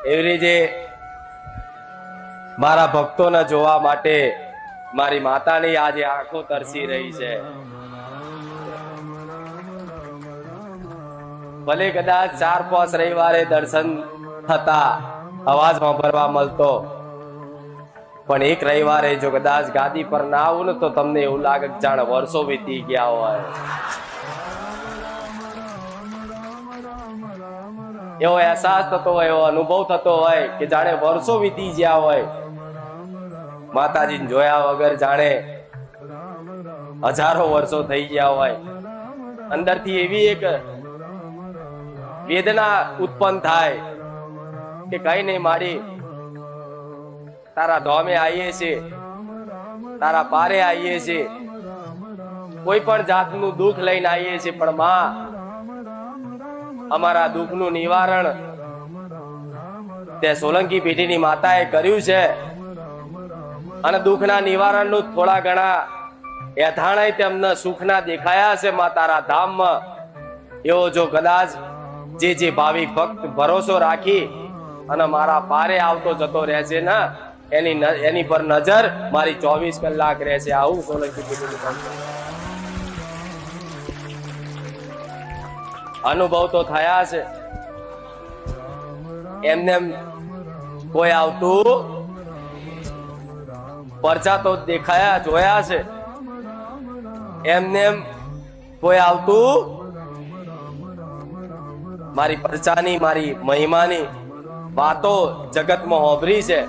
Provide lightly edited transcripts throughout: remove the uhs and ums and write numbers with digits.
એવી રીતે મારા ભક્તોને જોવા માટે મારી માતાની આજે આંખો તરસી રહી છે. ભલે કદાચ 4-5 રવિવારે દર્શન થતા, અવાજ સાંભળવા મળતો, પણ એક રવિવારે જો કદાચ ગાદી પર ના આવું ને તો તમને એવું લાગે કે જાણે વર્ષો વીતી ગયા હોય. એવો અહેસાસ થતો હોય, એવો અનુભવ થતો હોય કે જાણે વર્ષો વીતી ગયા હોય. માતાજીને જોયા વગર જાણે હજારો વર્ષો થઈ ગયા હોય. અંદરથી એવી એક વેદના ઉત્પન્ન થાય કે કઈ નહીં, મારી તારા ધામે આવીએ છે, તારા પારે આવીએ છે, કોઈ પણ જાતનું દુઃખ લઈને આવીએ છે, પણ માં અમારા દુઃખનું નિવારણ તે સોલંકી પેઢીની માતાએ કર્યું છે. અને દુઃખના નિવારણનું થોડા ઘણા યથાણાય તેમને સુખના દેખાયા છે માં તારા ધામમાં. એવો જો કદાચ જે ભાવિક ભક્ત ભરોસો રાખી અને મારા પારે આવતો જતો રહેશે ને, એની પર નજર મારી 24 કલાક રહેશે. આવું સોલંકી પેઢીનું અનુભવ તો થયા છે. એમને કોઈ આવતું પરચા તો દેખાયા જોયા છે. એમને કોઈ આવતું મારી પરચાની, મારી મહિમાની વાતો જગતમાં હોભરી છે.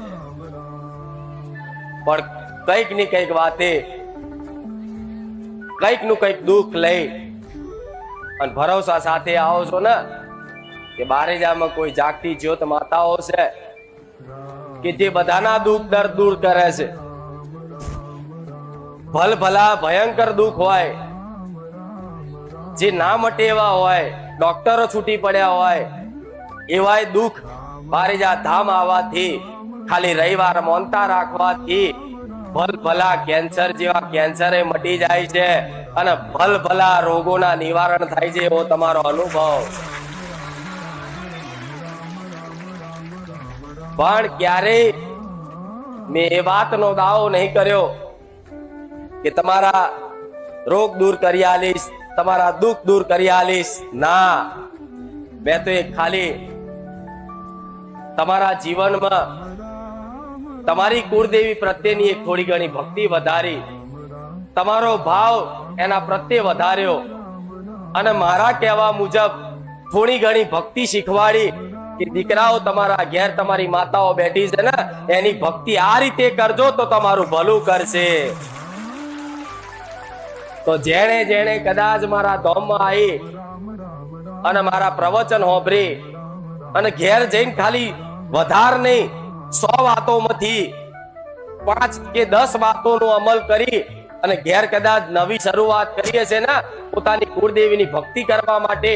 પણ કઈક ની કઈક વાતે કઈક નું કઈક દુઃખ લઈ અને ભરોસા સાથે આવો છો ને કે બારેજામાં કોઈ જાગતી જ્યોત માતાઓ છે કે જે બધાના દુઃખ દર્દ દૂર કરે છે. ભલ ભલા ભયંકર દુઃખ હોય, જે ના મટે એવા હોય, ડોક્ટરો છૂટી પડ્યા હોય, એવાય દુઃખ બારેજા ધામ આવવાથી, ખાલી રવિવાર મોનતા રાખવાથી ભલ ભલા કેન્સર જેવા કેન્સર એ મટી જાય છે અને ભલ ભલા રોગોના નિવારણ થાય છે. એવો તમારો અનુભવ. પણ ક્યારેય મેં એ વાતનો દાવો નહીં કર્યો કે તમારા રોગ દૂર કરી આલીશ, તમારા દુઃખ દૂર કરી આલીશ. ના, મેં તો એક ખાલી તમારા જીવનમાં તમારી કુળદેવી પ્રત્યેની એક થોડી ઘણી ભક્તિ વધારી, તમારો ભાવ એના પ્રત્યે વધાર્યો અને મારા કહેવા મુજબ થોડી ઘણી ભક્તિ શીખવાડી કે દીકરાઓ તમારા ઘેર તમારી માતાઓ બેઠી છે ને, એની ભક્તિ આ રીતે કરજો તો તમારું ભલું કરશે. તો જેણે જેણે કદાચ મારા ધામમાં આવી અને મારા પ્રવચન હોભરી અને ઘેર જઈને ખાલી વધાર નહીં 100 વાતોમાંથી 5 કે 10 વાતોનો અમલ કરી અને ઘેર કદાચ નવી શરૂઆત કરીએ છે ને પોતાની કુળદેવીની ભક્તિ કરવા માટે,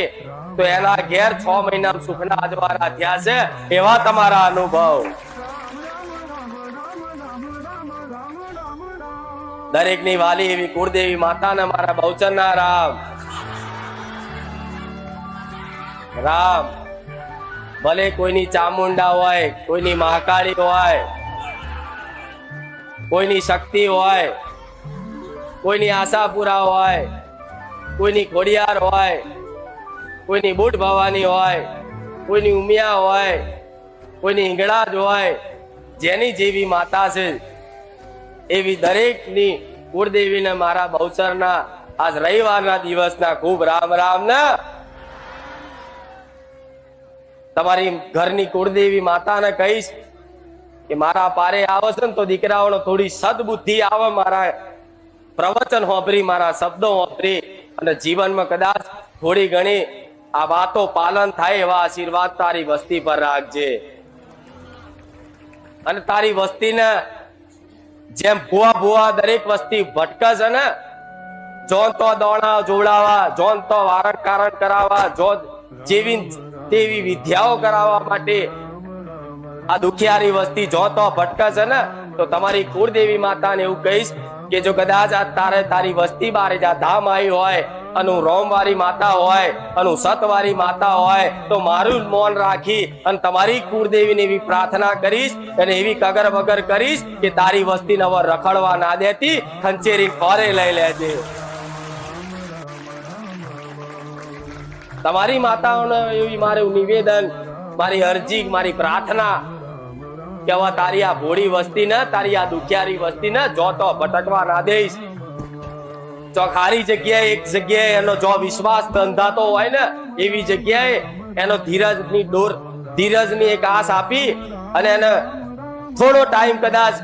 તો એના ઘેર 6 મહિના સુખના અજવાળા થયા છે. એવા તમારા અનુભવ. દરેકની વાલી એવી કુળદેવી માતાને મારા બહુચરના રામ રામ. ભલે કોઈની ચામુંડા હોય, કોઈની મહાકાળી હોય, કોઈની શક્તિ હોય, કોઈની આશાપુરા હોય, કોઈની ખોડિયાર હોય, કોઈની બુટ ભવાની હોય, કોઈની ઉમિયા હોય, કોઈની હિંગળાજ હોય, જેની જેવી માતા છે એવી દરેકની કુળદેવીને મારા બહુચરના આજ રવિવારના દિવસના ખૂબ રામ રામ. ના, તમારી ઘરની કુળદેવી માતાને કહીશ કે મારા પારે આવે છે ને તો દીકરાઓને થોડી સદબુદ્ધિ આવે, મારા પ્રવચન હોભરી, મારા શબ્દો હોભરી અને જીવનમાં કદાચ થોડી ઘણી આ વાતો પાલન થાય એવા આશીર્વાદ તારી વસ્તી પર રાખજે. અને તારી વસ્તીને જેમ ભુવા ભુવા દરેક વસ્તી ભટકે છે ને, જોન તો દોણા જોડાવા, જોન તો વારણ કારણ કરાવવા, જો જેવી તેવી વિદ્યાઓ કરાવવા માટે આ દુખિયારી વસ્તી જો તો ભટકે છે ને, તો તમારી કુળદેવી માતાને એવું કહીશ કે જો કદાચ આ તારી વસ્તી બારેજા ધામ આવી હોય અને હું રોમવાળી માતા હોય અને હું સતવાળી માતા હોય તો મારું મૌન રાખી અને તમારી કુળદેવીની એવી પ્રાર્થના કરીશ અને એવી કગર વગર કરીશ કે તારી વસ્તીને હવે રખડવા ના દેતી, ખંચેરી ફરે લઈ લેજે. તમારી માતાઓને એવી મારું નિવેદન, મારી અરજી, મારી પ્રાર્થના કે હવે તારી આ ભોળી વસ્તી ને, તારી આ દુખિયારી વસ્તી ને જો તો ભટકવા ના દઈશ. જો ખારી જગ્યાએ એક જગ્યાએ એનો જો વિશ્વાસ બંધાતો હોય ને એવી જગ્યાએ એનો ધીરજની ડોર, ધીરજની એક આસ આપી અને એને થોડો ટાઈમ કદાચ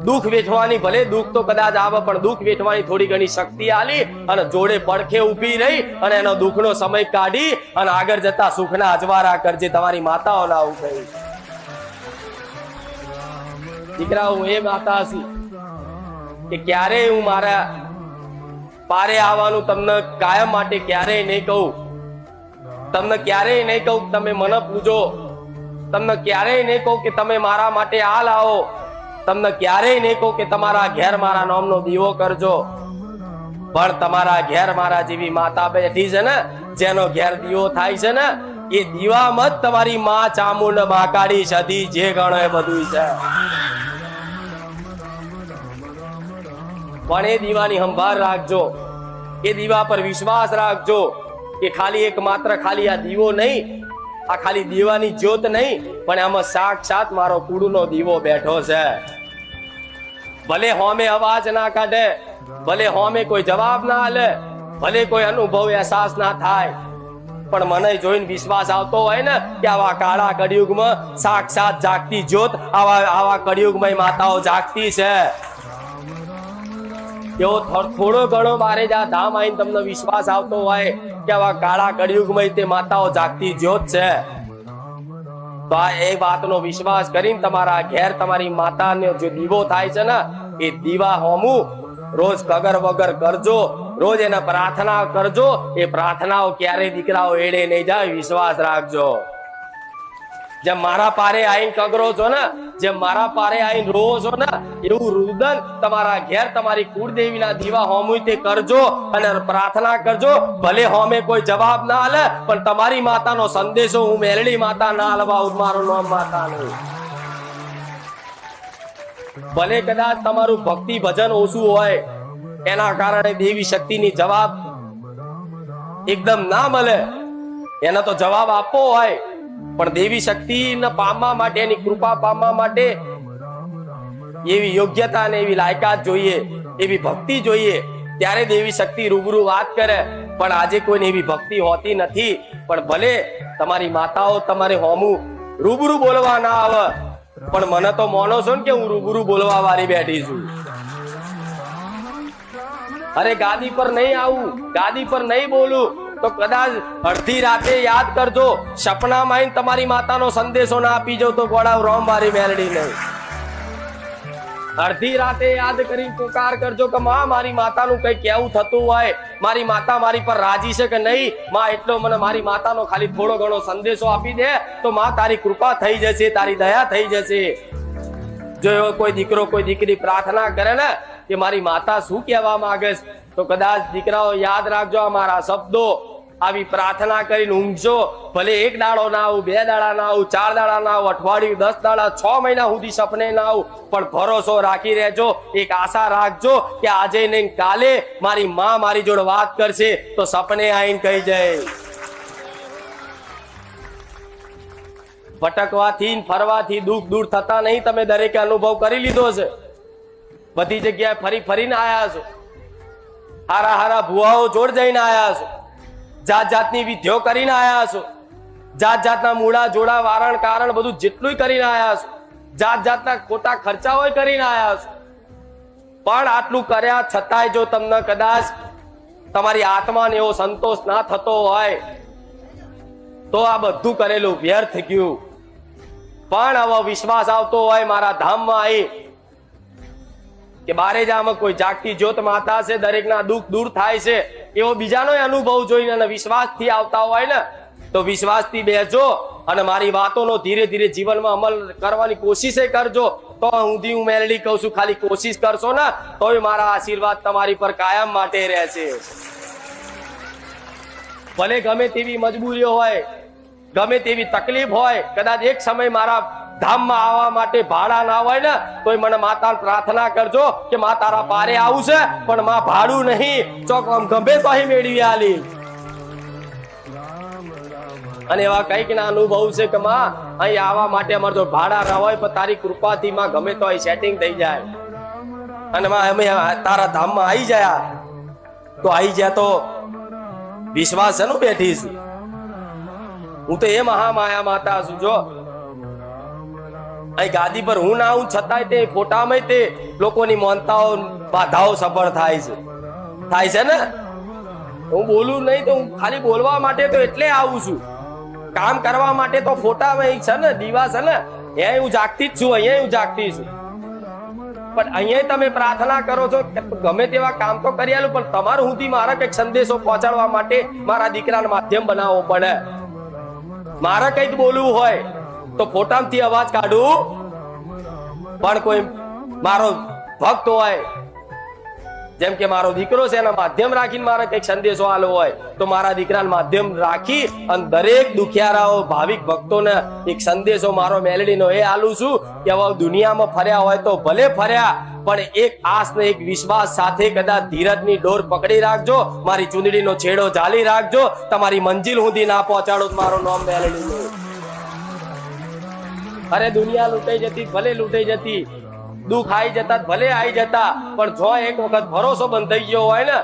દુઃખ વેઠવાની, ભલે દુઃખ તો કદાચ આવે પણ દુઃખ વેઠવાની થોડી ઘણી શક્તિ આલી અને જોડે પડખે ઊભી રહી અને એનો દુઃખનો સમય કાઢી અને આગળ જતા સુખના અજવાળા કરજે. તમારી માતાઓના આવું કહ્યું. દીકરા, હું એ માતા છું કે ક્યારેય હું મારા પારે આવવાનું તમને કાયમ માટે ક્યારેય નહીં કહું. તમને ક્યારેય નહીં કહું તમે મને પૂજો. તમને ક્યારેય નહીં કહું કે તમે મારા માટે આ લાવો. તમને ક્યારેય નહીં કહું કે તમારા ઘેર મારા નામનો દીવો કરજો. પણ તમારા ઘેર મારા જેવી માતા બેઠી છે ને, જેનો ઘેર દીવો થાય છે ને, એ દીવામાં જ તમારી માં ચામુંડ, મહાકાળી, સતી જે ગણો એ બધું છે. પણ એ દીવાની સંભાળ રાખજો. એ દીવા પર વિશ્વાસ રાખજો કે ખાલી એક માત્ર ખાલી આ દીવો નહીં, આ ખાલી દીવાની જ્યોત નહીં, પણ આમાં સાક્ષાત મારો કુળનો દીવો બેઠો છે. ભલે હોમે અવાજ ના કાઢે, ભલે હોમે કોઈ જવાબ ના આલે, ભલે કોઈ અનુભવ અહેસાસ ના થાય, પણ મને જોઈને વિશ્વાસ આવતો હોય ને કે આવા કાળા કળિયુગમાં સાક્ષાત જાગતી જ્યોત, આવા કળિયુગમાં માતાઓ જાગતી છે. એવો થોડો ઘણો બારે જા ધામ આવીને તમને વિશ્વાસ આવતો હોય કે આવા કાળા કળિયુગમાં તે માતાઓ જાગતી જ્યોત છે, તો આ એ વાતનો વિશ્વાસ કરીને તમારા ઘેર તમારી માતાને જો દીવો થાય છે ને, એ દીવા હોમું રોજ કગર વગર કરજો, રોજ એને પ્રાર્થના કરજો. એ પ્રાર્થનાઓ ક્યારેય દીકરાઓ એડે નહીં જાય, વિશ્વાસ રાખજો. જેમ મારા પારે આવીને કગરો છો ને, જેમ મારા પારે આવીને રોવો છો ને, એવું રુદન તમારા ઘેર તમારી કુળદેવીના દીવા હોમું તે કરજો અને પ્રાર્થના કરજો. ભલે હોમે કોઈ જવાબ ના આલે, પણ તમારી માતાનો સંદેશો હું મેલડી માતા ના આલવા, મારું નામ માતા નહીં. ભલે કદાચ તમારું ભક્તિ ભજન ઓછું હોય, એના કારણે દેવી શક્તિની જવાબ એકદમ ના મળે, એનો તો જવાબ આપવો હોય, પણ દેવી શક્તિને પામવા માટે, એની કૃપા પામવા માટે એવી યોગ્યતા અને એવી લાયકાત જોઈએ, એવી ભક્તિ જોઈએ, ત્યારે દેવી શક્તિ રૂબરૂ વાત કરે. પણ આજે કોઈને એવી ભક્તિ હોતી નથી. પણ ભલે તમારી માતાઓ તમારે હોમું રૂબરૂ બોલવા ના આવે, પણ મને તો માનો છો ને કે હું રૂબરૂ બોલવા વાળી બેઠી છું. અરે ગાદી પર નહીં આવું, ગાદી પર નહીં બોલું, તો કદાચ અડધી રાતે યાદ કરજો, સપનામાં આવીને તમારી માતાનો સંદેશો ના આપી જાવ તો ગોળાવ રોમ મારી મેલડી નહીં. અડધી રાતે યાદ કરી પુકાર કરજો કે માં, મારી માતાનું કઈ કેવું થતું હોય, મારી માતા મારી પર રાજી છે કે નહીં, માં એટલો મને મારી માતાનો ખાલી થોડો ઘણો સંદેશો આપી દે તો માં તારી કૃપા થઈ જશે, તારી દયા થઈ જશે. જો એવો કોઈ દીકરો કોઈ દીકરી પ્રાર્થના કરે ને કે મારી માતા શું કહેવા માંગે છે, તો કદાચ દીકરાઓ યાદ રાખજો આ મારા શબ્દો. આવી પ્રાર્થના કરીને ઊંઘજો. ભલે એક દાડો ના આવું, બે દાડા ના આવું, 4 દાડા ના આવું, અઠવાડિયું, 10 દાડા, 6 મહિના સુધી સપને ના આવું, પણ ભરોસો રાખી રહેજો, એક આશા રાખજો કે આજે નહીં કાલે મારી માં મારી જોડે વાત કરશે તો સપને આવીને કહી જાય. ભટકવાથી ફરવાથી દુઃખ દૂર થતા નહીં, તમે દરેકે અનુભવ કરી લીધો છે. બધી જગ્યાએ ફરી ફરીને આયા છો, હારા હારા ભુવાઓ જોડ જઈને આયા છો, જાત જાતની વિધિઓ કરીને આયા છો, જાત જાતના મૂળા જોડા વારણ કારણ બધું જેટલું કરીને આયા છો, જાત જાતના ખોટા ખર્ચાઓ કરીને આયા છો. પણ આટલું કર્યા છતાંય જો તમને કદાચ તમારી આત્માને એવો સંતોષ ના થતો હોય તો આ બધું કરેલું વ્યર્થ ગયું. પણ હવે વિશ્વાસ આવતો હોય મારા ધામમાં આવી કે બારેજામાં કોઈ જાગતી જ્યોત માતા છે, દરેકના દુઃખ દૂર થાય છે, એવો બીજાનો અનુભવ જોઈને અને વિશ્વાસથી આવતા હોય ને, તો વિશ્વાસથી બેસજો અને મારી વાતોનો ધીરે ધીરે જીવનમાં અમલ કરવાની કોશિશ કરજો. તો હું મેલડી કહું છું, ખાલી કોશિશ કરશો ને તોય મારા આશીર્વાદ તમારી પર કાયમ માટે રહેશે. ભલે ગમે તેવી મજબૂરીઓ હોય, ગમે તેવી તકલીફ હોય, કદાચ એક સમય મારા ધામમાં આવવા માટે ભાડા ના હોય ને તોય મને માતા પ્રાર્થના કરજો કે માં તારા પારે આવું છે, પણ માં ભાડું નહીં, ચોક ગમે તો અહીં મેળવી આલી. અને એવા કઈક ના અનુભવ છે કે માં અહીં આવવા માટે અમારે જો ભાડા ના હોય પણ તારી કૃપાથી માં ગમે તો અહીં સેટિંગ થઈ જાય અને માં અમે તારા ધામમાં આવી જાય. તો આવી જાય તો વિશ્વાસ છે બેઠી છું હું તો એ મહામાયા માતા છું. જો અહીં ગાદી પર હું ના આવું છતાંય તે ફોટામાં તે લોકોની માનતાઓ બાધાઓ સફળ થાય છે ને. હું બોલું નહીં તો હું ખાલી બોલવા માટે તો એટલે આવું છું, કામ કરવા માટે તો ફોટામાં છે ને, દીવા છે ને, અહીંયા હું જાગતી જ છું, અહીંયા હું જાગતી છું. પણ અહીંયા તમે પ્રાર્થના કરો છો ગમે તેવા કામ તો કરી આલું, પણ તમારું સુધી મારા કઈક સંદેશો પહોંચાડવા માટે મારા દીકરાને માધ્યમ બનાવવો પડે. મારે કઈક બોલવું હોય તો ફોટામાંથી અવાજ કાઢું, પણ કોઈ મારો ભક્ત હોય જેમ કે મારો દીકરો છે એના માધ્યમ રાખીને મારે કઈક સંદેશો આલો હોય તો મારા દીકરાને માધ્યમ રાખી અને દરેક દુખિયારાઓ ભાવિક ભક્તોને એક સંદેશો મારો મેલડીનો એ આલું છું કે હવે દુનિયામાં ફર્યા હોય તો ભલે ફર્યા, પણ એક આસ ને એક વિશ્વાસ સાથે કદાચ ધીરજની ડોર પકડી રાખજો, મારી ચૂંદડીનો છેડો ઝાલી રાખજો, તમારી મંજિલ સુધી ના પહોંચાડો મારું નામ મેલડી. અરે દુનિયા લૂંટાઈ જતી ભલે લૂંટાઈ જતી, દુઃખ આવી જતા ભલે આવી જતા, પણ જો એક વખત ભરોસો બંધ થઈ ગયો હોય ને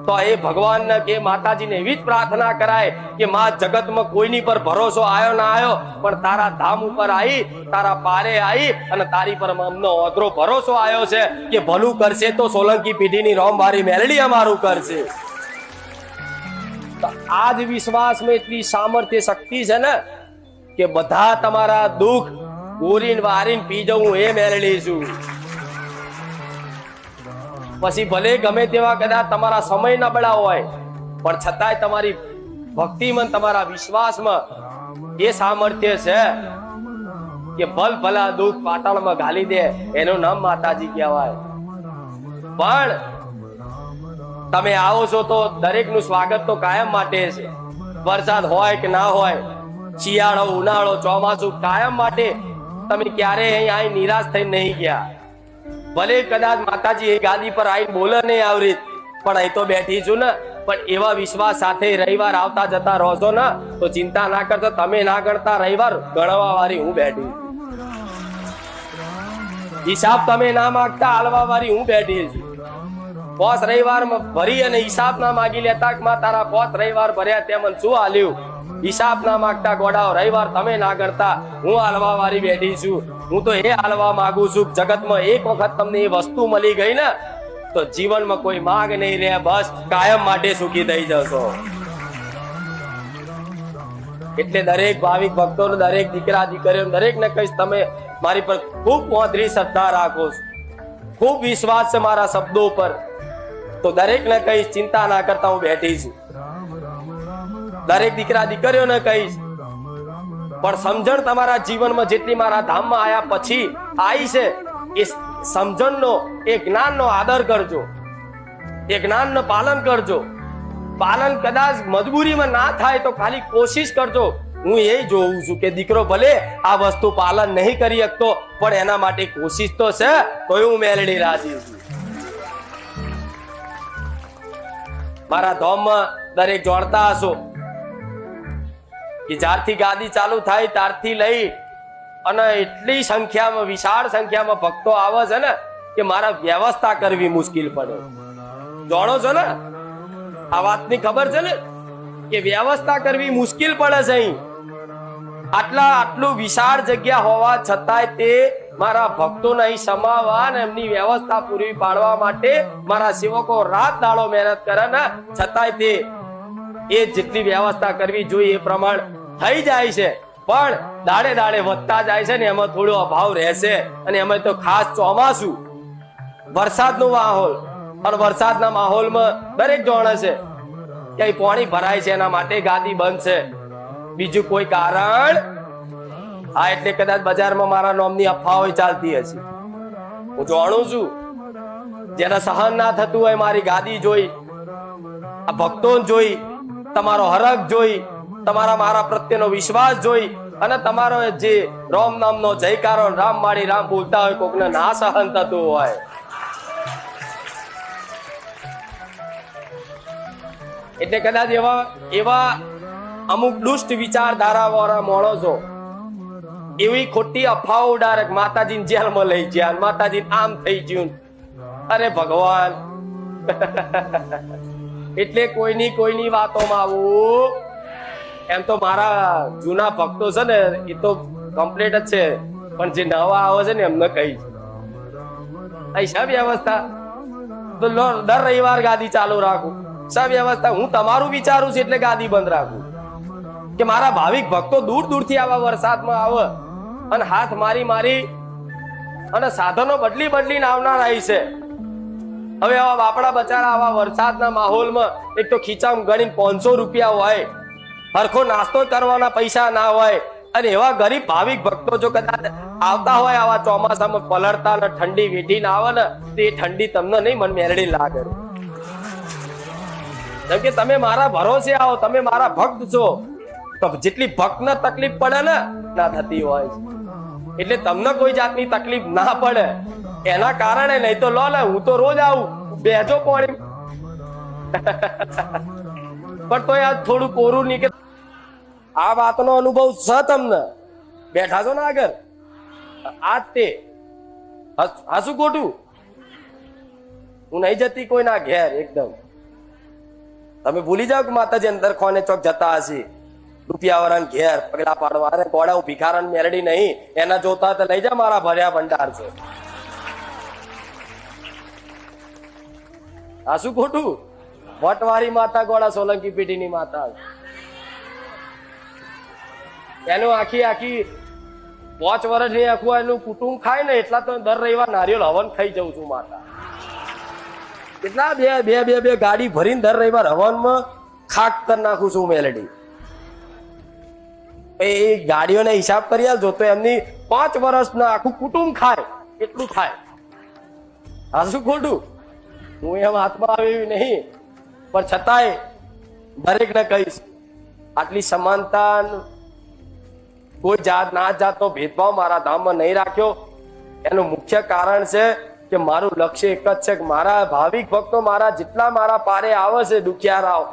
તો એ ભગવાનને કે માતાજીને એવી જ પ્રાર્થના કરાય કે માં જગતમાં કોઈની પર ભરોસો આવ્યો ના આવ્યો, પણ તારા ધામ ઉપર આવી, તારા પારે આવી અને તારી પર અમનો અઘરો ભરોસો આવ્યો છે કે ભલું કરશે તો સોલંકી પેઢીની રોમવારી મેલડી અમારું કરશે. તો આ જ વિશ્વાસમાં એટલી સામર્થ્ય શક્તિ છે ને કે બધા તમારા દુઃખ ઓરીન વારીન પી જવું એ મેળવી છું. પછી ભલે ગમે તેવા કદાચ તમારા સમય નબળા હોય, પણ છતાંય તમારી ભક્તિમાં તમારા વિશ્વાસમાં એ સામર્થ્ય છે કે ભલ ભલા દુઃખ પાતાળમાં ઘાલી દે, એનું નામ માતાજી કહેવાય. પણ તમે આવો છો તો દરેકનું સ્વાગત તો કાયમ માટે છે. વરસાદ હોય કે ના હોય, શિયાળો ઉનાળો ચોમાસું, કાયમ માટે તમે ક્યારેય અહીં નિરાશ થઈ નહીં ગયા. ભલે કદાચ માતાજી એ ગાદી પર આવીને બોલે નહીં આવરી, પણ અહીં તો બેઠી છું ને. પણ એવા વિશ્વાસ સાથે રવિવાર આવતા જતા રહો છો ને તો ચિંતા ના કરતો, તમે ના ગણતા રવિવાર ગણવા વાળી હું બેઠી, હિસાબ તમે ના માંગતા હાલવા વાળી હું બેઠી છું. 5 રવિવાર ભરી અને હિસાબ ના માગી લેતા માં તારા 5 રવિવાર ભર્યા તે મને શું હાલ્યું, હિસાબ ના માંગતા ગોડાઓ રવિવાર તમે ના કરતા હું હાલવા વાળી બેઠી છું. હું તો એ હાલવા માંગુ છું જગતમાં એક વખત તમને એ વસ્તુ મળી ગઈ ને તો જીવનમાં કોઈ માંગ નહીં રહે, બસ કાયમ માટે સુખી થઈ જશો. એટલે દરેક ભાવિક ભક્તો, દરેક દીકરા દીકરીઓ દરેક ને કહીશ તમે મારી પર ખૂબ મોહરી શ્રદ્ધા રાખો છો, ખૂબ વિશ્વાસ છે મારા શબ્દો પર, તો દરેક ને કહીશ ચિંતા ના કરતા હું બેઠી છું. દરેક દીકરા દીકરીઓને કહીશ પણ સમજણ તમારા જીવનમાં જેટલી મારા ધામમાં આયા પછી આવી છે એ સમજણનો એ જ્ઞાનનો આદર કરજો, એ જ્ઞાનનું પાલન કરજો. પાલન કદાચ મજબૂરીમાં ના થાય તો ખાલી કોશિશ કરજો. હું એ જોઉં છું કે દીકરો ભલે આ વસ્તુ પાલન નહીં કરી શકતો પણ એના માટે કોશિશ તો છે, તો હું મેલડી રાજી છું. મારા ધામમાં દરેક જોડતા હશો કે જ્યારથી ગાદી ચાલુ થાય ત્યારથી લઈ અને એટલી સંખ્યામાં, વિશાળ સંખ્યામાં ભક્તો આવે છે ને કે મારા વ્યવસ્થા કરવી મુશ્કેલ પડે. જાણો છો ને આ વાતની ખબર છે ને કે વ્યવસ્થા કરવી મુશ્કેલ પડે છે. અહીં આટલું વિશાળ જગ્યા હોવા છતાંય તે મારા ભક્તોને અહીં સમાવવા અને એમની વ્યવસ્થા પૂરી પાડવા માટે મારા સેવકો રાત દાડો મહેનત કરે ને છતાંય તે એ જેટલી વ્યવસ્થા કરવી જોઈએ એ પ્રમાણ થઈ જાય છે, પણ દાડે દાડે વધતા જાય છે ને એમાં થોડો અભાવ રહેશે. અને એમાં તો ખાસ ચોમાસું, વરસાદનો માહોલ, અને વરસાદના માહોલમાં દરેક જાણે છે કે અહીં પાણી ભરાય છે એના માટે ગાદી બંધ છે, બીજું કોઈ કારણ હા. એટલે કદાચ બજારમાં મારા નામની અફવાઓ ચાલતી હશે, હું જાણું છું. જેને સહન ના થતું હોય મારી ગાદી જોઈ, આ ભક્તો જોઈ, તમારો હરખ જોઈ, તમારા મારા પ્રત્યેનો વિશ્વાસ જોઈ અને તમારો જે રામ નામનો જયકારો રામ માળી રામ બોલતા હોય કોકને ના સહન થતું હોય, એટલે કદાચ એવા અમુક દુષ્ટ વિચારધારા વાળા માણસો એવી ખોટી અફવાઓ ઉડાડે, માતાજી જેલમાં લઈ ગયા, માતાજી આમ થઈ ગયું. અરે ભગવાન, એટલે કોઈની વાતોમાં આવું. એમ તો મારા જૂના ભક્તો છે ને એ તો કમ્પ્લીટ જ છે, પણ જે નવા આવે છે ને એમને કહી છે વ્યવસ્થા તો દર રવિવાર ગાદી ચાલુ રાખું. સા વ્યવસ્થા હું તમારું વિચારું છું એટલે ગાદી બંધ રાખું કે મારા ભાવિક ભક્તો દૂર દૂરથી આવા વરસાદમાં આવે અને હાથ મારી અને સાધનો બદલી આવનાર આવી છે. હવે આવા બાપડા બચારા આવા વરસાદના માહોલમાં એક તો ખીચામાં ગણીને 500 રૂપિયા હોય, હરખો નાસ્તો કરવાના પૈસા ના હોય, અને એવા ગરીબ ભાવિક ભક્તો જો કદાચ આવતા હોય આવા ચોમાસામાં પલળતા ને ઠંડી વેઠીને આવે ને તો એ ઠંડી તમને નહીં મન મેરડી લાગે. જેમ કે તમે મારા ભરોસે આવો, તમે મારા ભક્ત છો, તો જેટલી ભક્ત ને તકલીફ પડે ને ના થતી હોય, એટલે તમને કોઈ જાતની તકલીફ ના પડે એના કારણે. નહીં તો લો ને હું તો રોજ આવું, બેજો પાણી પણ તો યાર થોડું કોરું નીકળે. આ વાતનો અનુભવ છે તમને, બેઠા છો ને આગળ આજ તે હાસું ખોટું હું નહીં જતી કોઈના ઘેર. એકદમ તમે ભૂલી જાઓ કે માતાજી અંદર ખોને ચોક જતા હશે, રૂપિયા વાળા ઘેર પગલા પાડવા. અરે ગોડા હું ભિખારણ મેરડી નહીં, એના જોતા તો લઈ જા, મારા ભર્યા ભંડાર છે. આ શું ખોટું? વટવારી માતા ગોડા સોલંકી પેઢીની માતા, એનું આખી 5 વર્ષની આખું એનું કુટુંબ ખાય ને એટલા તો દર રવિવાર નારિયેળ હવન ખાઈ જઉં છું માતા. એટલા બે ગાડી ભરીને દર રવિવાર હવનમાં ખાક કરી નાખું છું મેલડી. એ ગાડીઓને હિસાબ કરી આલજો તો એમની 5 વર્ષના આખું કુટુંબ ખાય એટલું થાય. આ શું ખોટું? હું એમ હાથમાં આવી નહીં, પણ છતાંય દરેકને કહીશ આટલી સમાનતા, કોઈ જાતનો ભેદભાવ મારા ધામમાં નહીં રાખ્યો. એનું મુખ્ય કારણ છે કે મારું લક્ષ્ય એક જ છે કે મારા ભાવિક ભક્તો, મારા જેટલા મારા પારે આવે છે દુખિયારાઓ,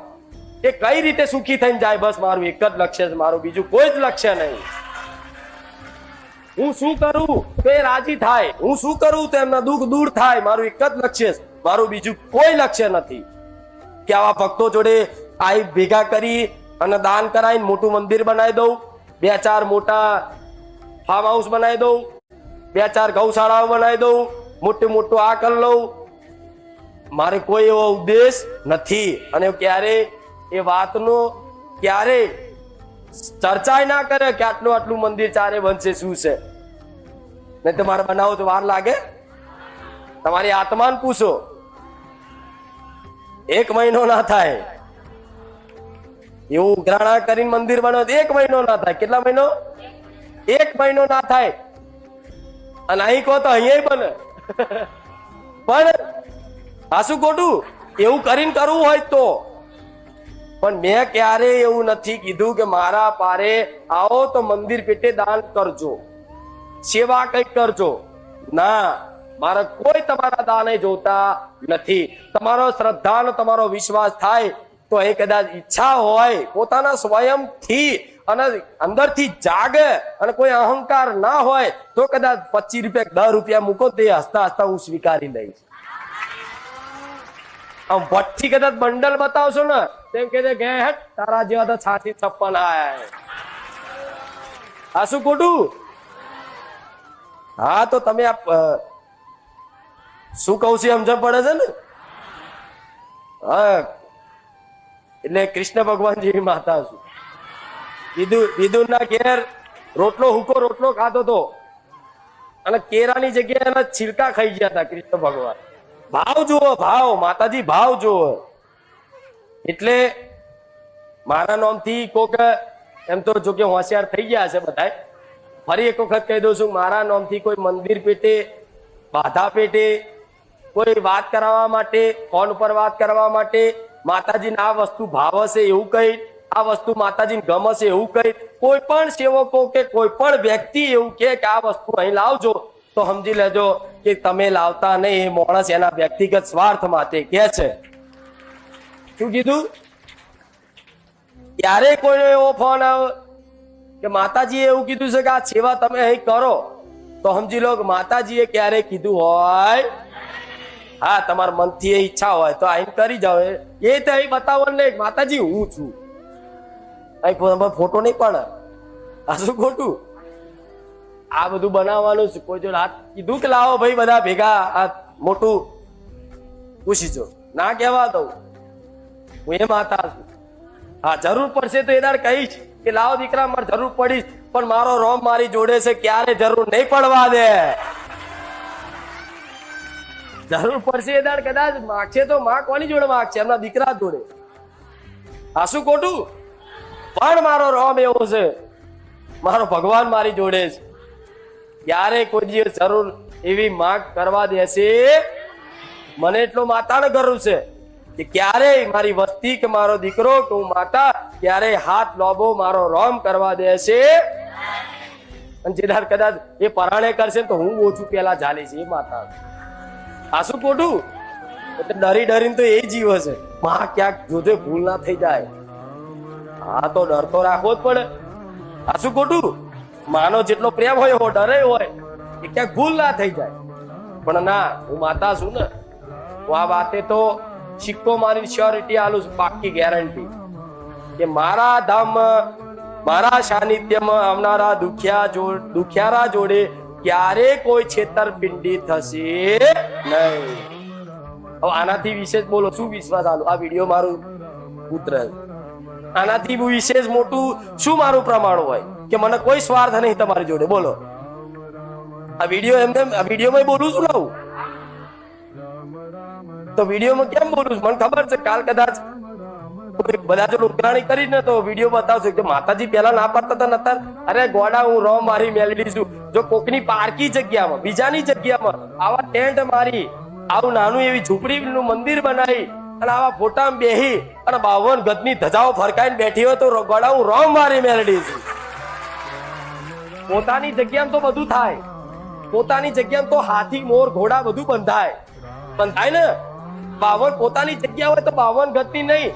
એ કઈ રીતે સુખી થઈને જાય, બસ મારું એક જ લક્ષ્ય છે. મારું બીજું કોઈ જ લક્ષ્ય નહીં. હું શું કરું તો એ રાજી થાય, હું શું કરું તો એમના દુઃખ દૂર થાય, મારું એક જ લક્ષ્ય છે. મારું બીજું કોઈ લક્ષ્ય નથી કે આવા ભક્તો જોડે આઈ ભેગા કરી અને દાન કરાવીને મોટું મંદિર બનાવી દઉં, 2-4 મોટા ફાર્મ હાઉસ બનાવી દઉં, 2-4 ગૌશાળાઓ બનાવી દઉં, મોટું આ કરી લઉં. મારે કોઈ એવો ઉદ્દેશ નથી. અને ક્યારે એ વાતનો ક્યારે ચર્ચા ના કરે કે આટલું મંદિર ચારે બનશે શું છે. નહીં તો મારે બનાવો તો વાર લાગે. તમારી આત્માને પૂછો, 1 મહિનો ના થાય એવું ઉઘરાણા કરીને મંદિર બનાવો, 1 મહિનો ના થાય. કેટલા મહિનો? 1 મહિનો ના થાય. અને અહીં કહો તો અહીંયા બને. પણ આ શું ખોટું? એવું કરીને કરવું હોય તો. પણ મેં ક્યારે એવું નથી કીધું કે મારા પારે આવો તો મંદિર પેટે દાન કરજો, સેવા કઈક કરજો. ના, મારા કોઈ તમારા દાન જોતા નથી. તમારો શ્રદ્ધા નો તમારો વિશ્વાસ થાય તો એ કદાચ ઈચ્છા હોય પોતાના સ્વયંથી અને અંદરથી જાગે અને કોઈ અહંકાર ના હોય તો કદાચ 25 રૂપિયા 10 રૂપિયા મૂકો તે હસતા હસતા હું સ્વીકારી લઈશ. આમ ભટ્ટી કદાચ બંડલ બતાવશો ને તેમ કે હેટ તારા જેવા તો 56 આયા. આ શું ખોટું? હા, તો તમે શું કહું છું સમજણ પડે છે ને? હા, એટલે કૃષ્ણ ભગવાન જેવી માતા છું. વિદુર ના ઘેર હુકો રોટલો ખાતો હતો અને કેરાની જગ્યાએ એના છિલકા ખાઈ ગયા હતા કૃષ્ણ ભગવાન. ભાવ જુઓ, ભાવ માતાજી, ભાવ જુઓ. એટલે મારા નામથી કોક એમ તો જો કે હોશિયાર થઈ ગયા છે બધા, ફરી એક વખત કહી દઉં છું, મારા નામથી કોઈ મંદિર પેટે, બાધા પેટે, કોઈ વાત કરાવવા માટે, ફોન પર વાત કરવા માટે માતાજીને આ વસ્તુ ભાવશે એવું કઈ, આ વસ્તુ માતાજીને ગમશે એવું કઈ, કોઈ પણ સેવકો કે કોઈ પણ વ્યક્તિ એવું કે આ વસ્તુ અહીં લાવજો તો સમજી લેજો કે તમે લાવતા નહીં, એ માણસ એના વ્યક્તિગત સ્વાર્થ માટે કે છે. શું કીધું? ત્યારે કોઈ એવો ફોન આવે કે માતાજીએ એવું કીધું છે કે આ સેવા તમે અહીં કરો, તો સમજી લો કે માતાજીએ ક્યારે કીધું હોય, હા તમારા મનથી ઈચ્છા હોય તો અહીં કરી જાઓ. એ તો અહીં બતાવવાનું નહીં માતાજી હું છું, અહીં ફોટો નહીં પણ આ શું ખોટું? આ બધું બનાવવાનું છે. કોઈ જો હાથ કીધું કે લાવો ભાઈ બધા ભેગા આ મોટું પૂછી જો, ના કહેવા દઉં હું એ માતા છું. હા જરૂર પડશે તો એ દાડ કહીશ કે લાવો દીકરા મારે જરૂર પડીશ, પણ મારો રોમ મારી જોડે છે, ક્યારે જરૂર નહીં પડવા દે. જરૂર પડશે એ દાડ કદાચ માગશે તો માં કોની જોડે માગશે? એમના દીકરા જોડે. આ શું ખોટું? પણ મારો રોમ એવો છે, મારો ભગવાન મારી જોડે છે, ક્યારે કોઈ દિવસ જરૂર એવી માગ કરવા દેશે. મને એટલો માતાને ગર્વ છે કે ક્યારેય મારી વસ્તી કે મારો દીકરો કે હું માતા ક્યારેય હાથ લોબો મારો રોમ કરવા દેશે. અને જે દાડ કદાચ એ પરાણે કરશે તો હું ઓછું પેલા ઝાલીશ એ માતા. આ શું ખોટું? એટલે ડરી ડરીને તો એ જીવ છે. માં ક્યાંક જોજે ભૂલ ના થઈ જાય. હા તો ડર તો રાખવો જ પડે. આ શું ખોટું? માનો જેટલો પ્રેમ હોય એવો ડરે હોય કે ક્યાંક ભૂલ ના થઈ જાય. પણ ના, હું માતા છું ને, હું આ વાતે તો સિક્કો મારી શ્યોરિટી આલું છું, પાક્કી ગેરંટી કે મારા ધામમાં મારા સાનિધ્યમાં આવનારા દુખિયારા જોડે ક્યારે કોઈ છેતરપિંડી થશે નહીં. હવે આનાથી વિશેષ બોલો શું વિશ્વાસ આલો? આ વિડીયો મારું પુત્ર, આનાથી વિશેષ મોટું શું મારું પ્રમાણ હોય કે મને કોઈ સ્વાર્થ નહીં તમારી જોડે? બોલો. આ વિડીયો એમને આ વિડીયોમાં બોલું છું લાવું તો વિડીયોમાં કેમ બોલું છું? મને ખબર છે કાલ કદાચ બધા જો ઉઘરાણી કરી ને તો વિડીયો બતાવશે કે માતાજી પેલા ના પાડતા હતા નતર અરે ગોડા હું રોમ મારી મેલડી છું. જો કોકની પારકી જગ્યામાં બીજાની જગ્યામાં આવા ટેન્ટ મારી આવું નાનું એવી ઝૂંપડીનું મંદિર બનાવી અને આવા ફોટામાં બેહી અને 52 ગજની ધજાઓ ફરકાઈને બેઠી હોય તો ગોડા હું રોમ મારી મેલડી છું. પોતાની જગ્યામાં તો બધું થાય, પોતાની જગ્યામાં તો હાથી મોર ઘોડા બધું બંધાય ને. 52 પોતાની જગ્યા હોય તો 52 ગજની નહીં,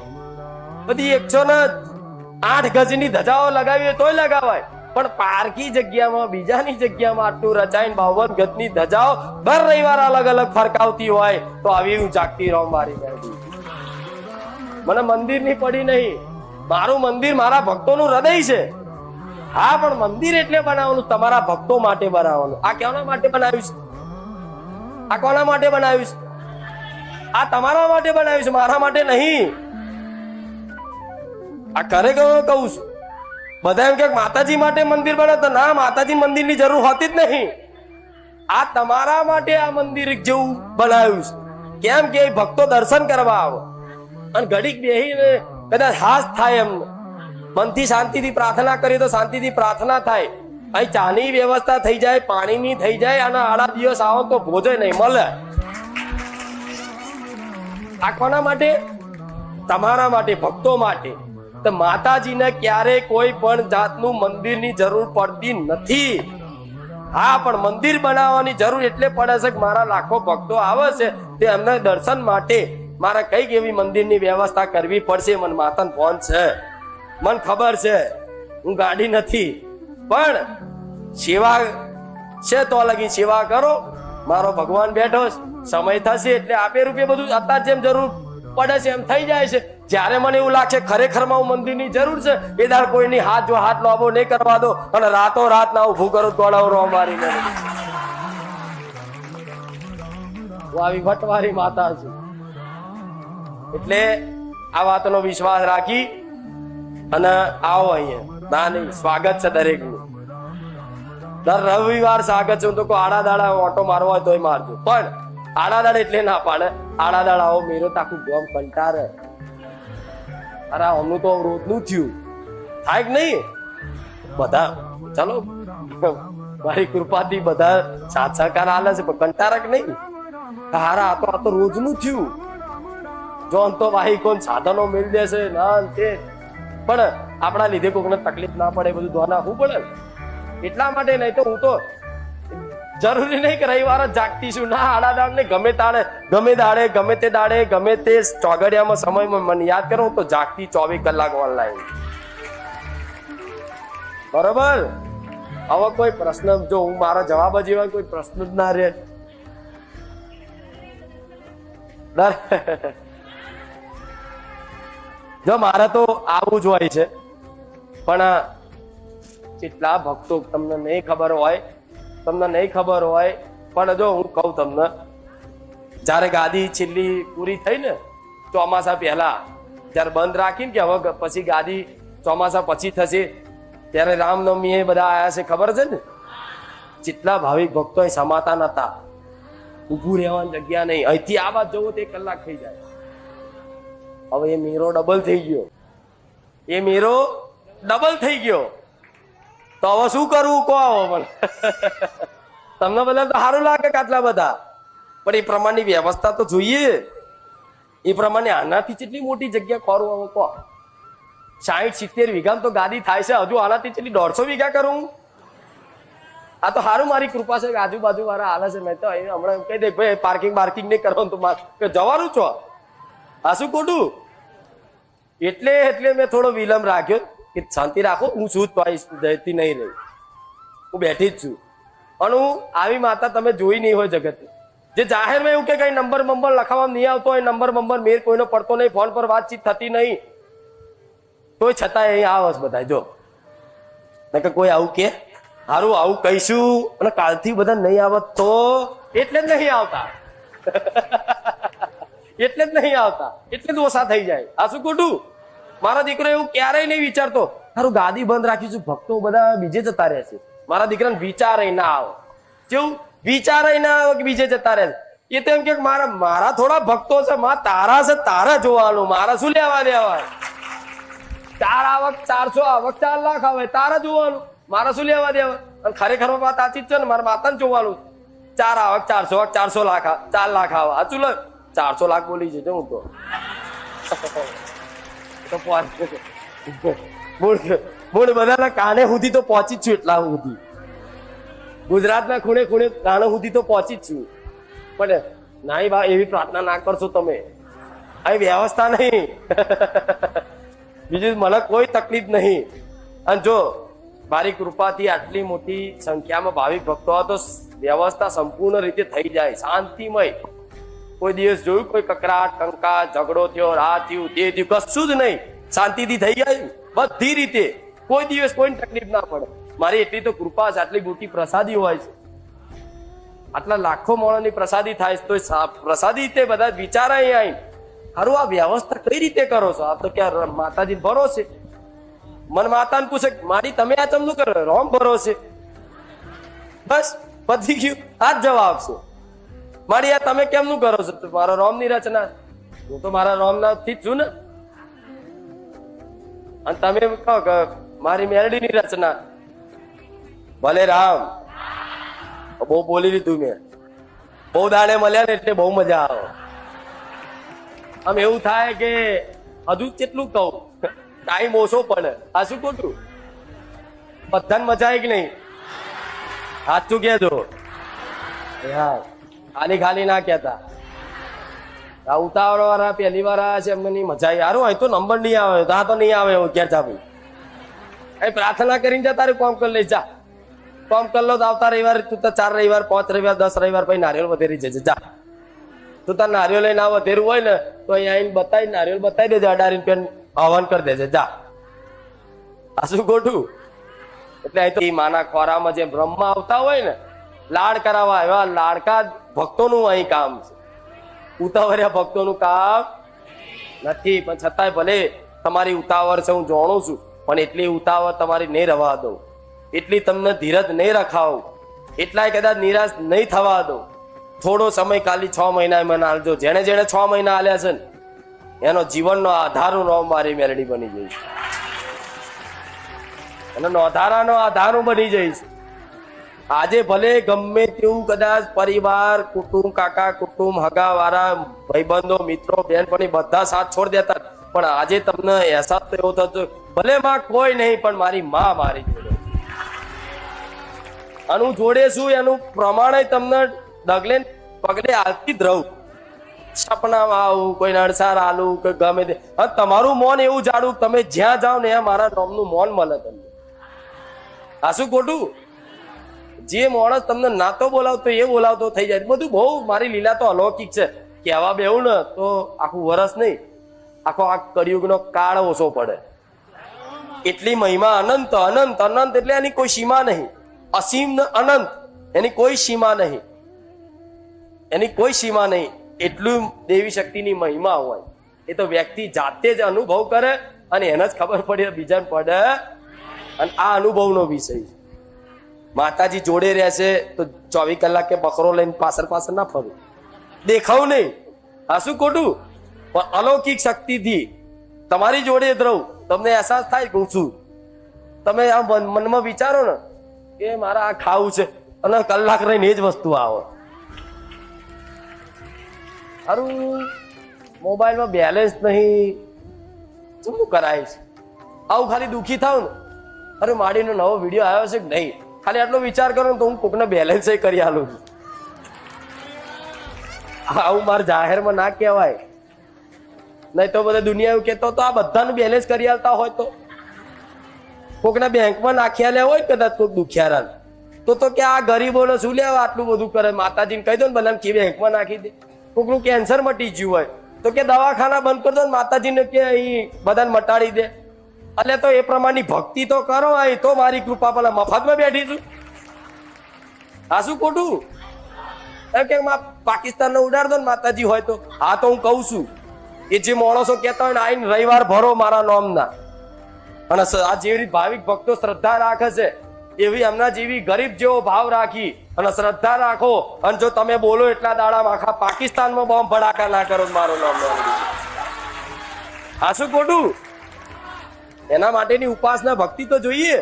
બધી 108 ગજની ધજાઓ લગાવી તોય લગાવાય. પણ પારકી જગ્યામાં બીજાની જગ્યામાં આટલું રચાઈને 52 ગજની ધજાઓ દર રવિવાર અલગ અલગ ફરકાવતી હોય તો આવી હું જાગતી રોમ મારી મેલડી. મને મંદિર ની પડી નહીં, મારું મંદિર મારા ભક્તોનું હૃદય છે. હા પણ મંદિર એટલે બનાવવાનું તમારા ભક્તો માટે બનાવવાનું. આ કોના માટે બનાવ્યું છે? આ કોના માટે બનાવ્યું છે? આ તમારા માટે બનાવ્યું છે, મારા માટે નહીં. આ ખરેખર કહું છું. બધા એમ કે માતાજી માટે મંદિર બનાવતા, ના, માતાજી મંદિરની જરૂર હોતી જ નહીં. આ તમારા માટે આ મંદિર જેવું બનાવ્યું છે. કેમ કે ભક્તો દર્શન કરવા આવે અને ઘડીક બેહીને કદાચ હાસ થાય એમને મનથી શાંતિથી પ્રાર્થના કરીએ તો શાંતિથી પ્રાર્થના થાય. અહીં ચાની વ્યવસ્થા થઈ જાય, પાણીની થઈ જાય અને આડા દિવસ આવો તો ભોજન નહીં મળે. આ કોના માટે? તમારા માટે, ભક્તો માટે. તો માતાજીને ક્યારે કોઈ પણ જાતનું મંદિરની જરૂર પડતી નથી. હા પણ મંદિર બનાવવાની જરૂર એટલે પડે છે કે મારા લાખો ભક્તો આવે છે તે એમને દર્શન માટે મારે કઈક એવી મંદિરની વ્યવસ્થા કરવી પડશે. મને માતાને ફોન છે, મને ખબર છે, હું ગાડી નથી, પણ સેવા છે તો લગી સેવા કરો. મારો ભગવાન બેઠો, સમય થશે એટલે આપે રૂપે બધું અત્યારે જેમ જરૂર પડે છે એમ થઈ જાય છે. જયારે મને એવું લાગશે ખરેખરમાં હું મંદિરની જરૂર છે એ દાડ કોઈની હાથ લાંબો નહીં કરવા દો અને રાતો રાત ના ઉભું કરું તોડાવું રો મારી હું આવી વટવારી માતા છું. એટલે આ વાતનો વિશ્વાસ રાખી અને આવો અહીંયા. ના નહીં, સ્વાગત છે દરેકનું. દર રવિવાર સ્વાગત છે. તો કોઈ આડા દાડા ઓટો મારવો હોય તોય મારજો, પણ આડા દાડા એટલે ના પાડે. આડા દાડા આવો મેરો તાકું ગમ કંટારે. અરે અમનું તો રોજનું થયું થાય કે નહીં? બધા ચાલો મારી કૃપાથી બધા સાથ સહકાર આલે છે, પણ કંટારે કે નહીં? હારા આ તો રોજનું થયું. જોન તો વાહિકો સાધનો મેળ દેશે ના તે, પણ આપણા લીધે કોઈને તકલીફ ના પડે બધું ધ્યાન રાખવું પડે. એટલા માટે નહીં તો હું તો જરૂરી નહીં કે રવિવાર જ જાગતી છું ના, આડાદાડ ને ગમે તાડે ગમે દાડે ગમે તે દાડે ગમે તે ચોગડિયામાં સમયમાં મને યાદ કરો તો જાગતી 24 કલાક ઓનલાઈન. બરોબર. હવે કોઈ પ્રશ્ન જો હું મારા જવાબ જ એવા કોઈ પ્રશ્ન જ ના રહે. જો મારે તો આવું જ હોય છે, પણ કેટલા ભક્તો તમને નહીં ખબર હોય પણ જો હું કહું તમને, જયારે ગાદી છેલ્લી પૂરી થઈ ને ચોમાસા પહેલા, જયારે બંધ રાખીને કે હવે પછી ગાદી ચોમાસા પછી થશે, ત્યારે રામનવમી એ બધા આયા છે ખબર છે ને, જેટલા ભાવિક ભક્તો સમાતા નતા, ઉભું રહેવાની જગ્યા નહીં, અહીંથી આ બાદ જવું તો 1 કલાક થઈ જાય. હવે એ મેરો ડબલ થઈ ગયો, તો હવે શું કરવું કહો. પણ તમને બધા તો સારું લાગે કે આટલા બધા, પણ એ પ્રમાણની વ્યવસ્થા તો જોઈએ. એ પ્રમાણે આનાથી કેટલી મોટી જગ્યા ખોરું હવે કહો. 60-70 વીઘા તો ગાદી થાય છે, હજુ આનાથી કેટલી 150 વીઘા કરું. આ તો સારું મારી કૃપા છે કે આજુબાજુ વાળા હાલે છે. મેં તો હમણાં કહી દે ભાઈ પાર્કિંગ નહીં કરવાનું તો જવાનું છો, આ શું ખોટું. એટલે મેં થોડો વિલંબ રાખ્યો કે શાંતિ રાખો, હું છું જતી નહીં રહી, હું બેઠી જ છું. અને હું આવી માતા તમે જોઈ નહીં હોય જગત, જે જાહેરમાં એવું કે કઈ નંબર લખાવવા નહીં આવતો હોય, નંબર મેર કોઈનો પડતો નહીં, ફોન પર વાતચીત થતી નહીં, તોય છતાંય અહીં આવસ બધા. જો કોઈ આવું કે સારું આવું કહીશું અને કાલથી બધા નહીં આવત તો એટલે જ નહીં આવતા એટલે જ ઓછા થઈ જાય. આ શું ખોટું. મારા દીકરો એવું ક્યારેય નહીં વિચારતો સારું ગાદી બંધ રાખીશું, ભક્તો બધા બીજે જતા રહેશે. મારા દીકરાને વિચાર ના આવે, કેવું વિચાર ના આવે કે બીજે જતા રહે. એ તો એમ કે મારા થોડા ભક્તો છે, તારા છે, તારા જોવાનું, મારા શું લેવા દેવા. 4 આવક 400 આવક 4 લાખ આવે, તારા જોવાનું, મારા શું લેવા દેવા. અને ખરેખર વાત સાચી જ છે ને, મારા માતાને જોવાનું. 4 આવક 400 લાખ 4 લાખ આવે, સાચું લે 400 લાખ બોલી છે હું તો મૂળ બધાના કાને સુધી તો પહોંચી જ છું. એટલા સુધી ગુજરાતના ખૂણે કાને સુધી તો પહોંચી જ છું. પણ નાઈ બા એવી પ્રાર્થના ના કરશો તમે, અહીં વ્યવસ્થા નહીં બીજું મને કોઈ તકલીફ નહીં. અને જો મારી કૃપાથી આટલી મોટી સંખ્યામાં ભાવિક ભક્તો હોય તો વ્યવસ્થા સંપૂર્ણ રીતે થઈ જાય, શાંતિમય. કોઈ દિવસ જોયું કોઈ કકરાટ કંકા ઝઘડો થયો, આ થયું તે થયું, કશું જ નહીં, શાંતિથી થઈ જાય બધી રીતે. કોઈ દિવસ કોઈ તકલીફ ના પડે. મારી એટલી તો કૃપા છે. આટલી મોટી પ્રસાદી હોય છે, આટલા લાખો માણસની પ્રસાદી થાય છે, તો પ્રસાદી તે બધા વિચાર અહીં સારું આ વ્યવસ્થા કઈ રીતે કરો છો. આ તો ક્યાં માતાજી ભરોસે. મને માતાને પૂછે મારી તમે આ ચમનું કરો, રોમ ભરોસે, બસ પતી ગયું. આ જ જવાબ છે મારી. આ તમે કેમનું કરો છો? મારા રોમ ની રચના, હું તો મારા રોમ ના થી જ છું ને. અને તમે કહો કે મારી મેરડી ની રચના, ભલે રામ. બહુ બોલી લીધું મેં, બહુ દાડે મળ્યા ને એટલે બહુ મજા આવે. આમ એવું થાય કે હજુ કેટલું કહું, ટાઈમ ઓછો પડે. આ શું ખોટું. બધાને મજા આવી કે નહીં? સાચું કેજો યાર, ખાલી ના કેતા. આ ઉતાવળ વાળા પહેલી વાર આવ્યા છે, એમને મજા આવી. સારું અહીં તો નંબર નહીં આવે, ત્યાં તો નહીં આવે એવું ક્યાં ભાઈ. અહીં પ્રાર્થના કરીને જા, તારે કોમ કરી લઈ જા. કોમ કરી લો તો આવતા રવિવાર તું તો 4 રવિવાર 5 રવિવાર 10 રવિવાર પછી નારિયેળ વધેરી જજે. જા તું તાર નારિયેળ લઈને આ વધેરું હોય ને તો અહીંયા આવીને બતાવી નારિયેળ બતાવી દેજે, અડારીને પેન હવન કરી દેજે. જા આ શું ખોટું. એટલે અહીં તો માના ખોરામાં જે બ્રહ્મા આવતા હોય ને લાડ કરાવવા, એવા લાડકા ભક્તોનું અહીં કામ છે. ઉતાવળિયા ભક્તોનું કામ નથી. પણ છતાંય ભલે તમારી ઉતાવળ છે, હું જાણું છું, પણ એટલી ઉતાવળ તમારી નહીં રવા દઉં, એટલી તમને ધીરજ નહીં રખાવું, એટલાય કદાચ નિરાશ નહીં થવા દઉં. થોડો સમય ખાલી 6 મહિના મને આલજો. જેને 6 મહિના આલ્યા છે ને એનો જીવનનો આધારનું નામ મારી મેરડી બની જઈશ, અને નોધારાનો આધારું બની જઈશ. આજે ભલે ગમે તેવું કદાચ પરિવાર કુટુંબ કાકા કુટુંબ હગા વાળા ભાઈબંધો મિત્રો બહેનપણી બધા સાથ છોડ દેતા, પણ આજે તમને અહેસાસ તો એવો થતો ભલે માં કોઈ નહીં પણ મારી માં મારી જોડે. આનું જોડે શું એનું પ્રમાણે તમને ડગલે પગલે હાલતી જ રહું. સપનામાં આવું કોઈ અણસાર આલું કે ગમે તે, અને તમારું મોન એવું જાડું તમે જ્યાં જાઓ ને મારા નામનું મોન મળે તમને. આ શું ખોટું? જે માણસ તમને ના તો બોલાવતો એ બોલાવતો થઈ જાય. બધું બહુ મારી લીલા તો અલૌકિક છે. કહેવા બેવું ને તો આખું વરસ નહીં, આખો આ કળિયુગનો કાળ ઓછો પડે. એટલી મહિમા અનંત અનંત અનંત એટલે એની કોઈ સીમા નહીં. અસીમ ને અનંત એની કોઈ સીમા નહીં, એની કોઈ સીમા નહીં. એટલું દેવી શક્તિની મહિમા હોય એ તો વ્યક્તિ જાતે જ અનુભવ કરે અને એને જ ખબર પડે, બીજાને પડે. અને આ અનુભવનો વિષય છે. માતાજી જોડે રહેશે તો 24 કલાકે બકરો લઈને પાછળ પાછળ ના ફરું, દેખાવ નહીં. આ શું ખોટું? પણ અલૌકિક શક્તિથી તમારી જોડે જ રહું, તમને અહેસાસ થાય કે હું છું. તમે આ મનમાં વિચારો ને કે મારા આ ખાવું છે અને કલાક રહીને એ જ વસ્તુ આવે. સારું મોબાઈલમાં બેલેન્સ નહીં, શું કરાય છે? આવું ખાલી દુઃખી થાવ ને, અરે માડીનો નવો વિડીયો આવ્યો છે કે નહીં, ખાલી આટલો વિચાર કરો ને તો હું કોકને બેલેન્સ કરી આલું છું. આવું મારે જાહેરમાં ના કહેવાય, નહીં તો બધા દુનિયા એવું કહેતો તો આ બધાનું બેલેન્સ કરી આલતા હોય તો કોકના બેંકમાં નાખી આલ્યા હોય કદાચ કોઈક દુખિયારા તો કે આ ગરીબોને શું લેવા આટલું બધું કરે? માતાજીને કહી દો ને બધાને કે બેંકમાં નાખી દે. કોકનું કેન્સર મટી ગયું હોય તો કે દવાખાના બંધ કરી દો ને માતાજીને કે અહીં બધાને મટાડી દે. એટલે તો એ પ્રમાણની ભક્તિ તો કરો, અહીં તો મારી કૃપા પેલા મફતમાં બેઠી છું. આ શું ખોટું? એમ કે પાકિસ્તાનને ઉડાડ દો ને માતાજી હોય તો. હા તો હું કઉ છું એ જે માણસો કહેતા હોય ને આઈને રવિવાર ભરો મારા નામના, અને આ જેવી ભાવિક ભક્તો શ્રદ્ધા રાખે છે એવી એમના જેવી ગરીબ જેવો ભાવ રાખી અને શ્રદ્ધા રાખો, અને જો તમે બોલો એટલા દાડામાં આખા પાકિસ્તાનમાં બોમ્બ ભડાકા ના કરો મારું નામ. આ શું ખોટું? એના માટેની ઉપાસના ભક્તિ તો જોઈએ.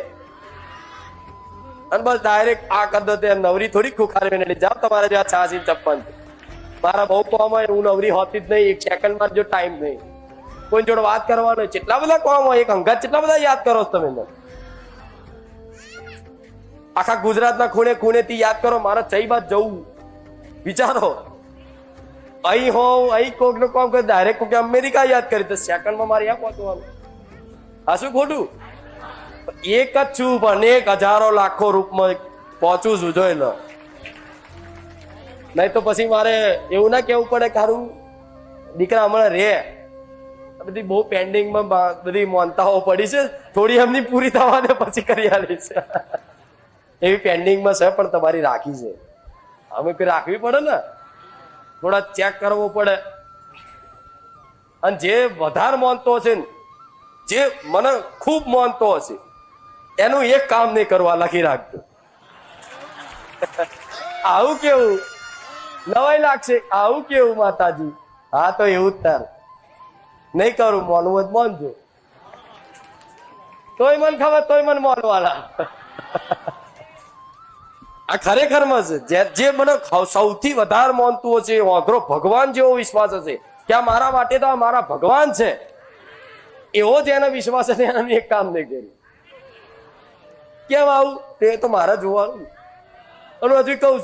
અને બસ ડાયરેક્ટ આ કદતે નવરી થોડી ખુખારી જાઓ તમારે જ્યાં 86 56. મારા બહુ કોમ હોય, હું નવરી હોતી જ નહીં. એક સેકન્ડ માં જો ટાઈમ નહીં કોઈ જોડે વાત કરવાનો. કેટલા બધા કોમ હોય, એક અંગત કેટલા બધા યાદ કરો છો તમે? આખા ગુજરાતના ખૂણે ખૂણે થી યાદ કરો. મારે ચઈ બાદ જવું વિચારો, અહીં હોઉં અહીં કોક નું કોમ કરે, ડાયરેક્ટ કોકે અમેરિકા યાદ કરી તો સેકન્ડમાં મારે યા પહોંચવાનું. આ શું ખોટું? એક જ છું પણ 1000 લાખો રૂપમાં પહોંચું છું, જોઈ લો. નહીં તો પછી મારે એવું ના કેવું પડે કારું દીકરા હમણાં રે બધી બહુ પેન્ડિંગમાં બધી મોનતાઓ પડી છે, થોડી એમની પૂરી થવા દે પછી કરી આલી છે. એવી પેન્ડિંગમાં છે પણ તમારી રાખી છે. અમે કોઈ રાખવી પડે ને, થોડા ચેક કરવો પડે. અને જે વધારે માનતો હશે ને, જે મને ખૂબ માનતો હશે એનું એક કામ નહીં કરવા લખી રાખજો. આવું કેવું નવાઈ લાગશે? આવું કેવું માતાજી? હા તો એવું જ તાર નહીં કરું, માનવું જ માનજો. તોય મન ખબર, તોય મન માનવાના. આ ખરેખરમાં છે જે મને સૌથી વધારે માનતું હશે, ઓઘરો ભગવાન જેવો વિશ્વાસ હશે કે આ મારા માટે તો મારા ભગવાન છે, એવો જ એનો વિશ્વાસ હશે, એનું એક કામ નહીં કર્યું. કેમ આવું? તે તો મારે જોવાનું. અને હજુ કહું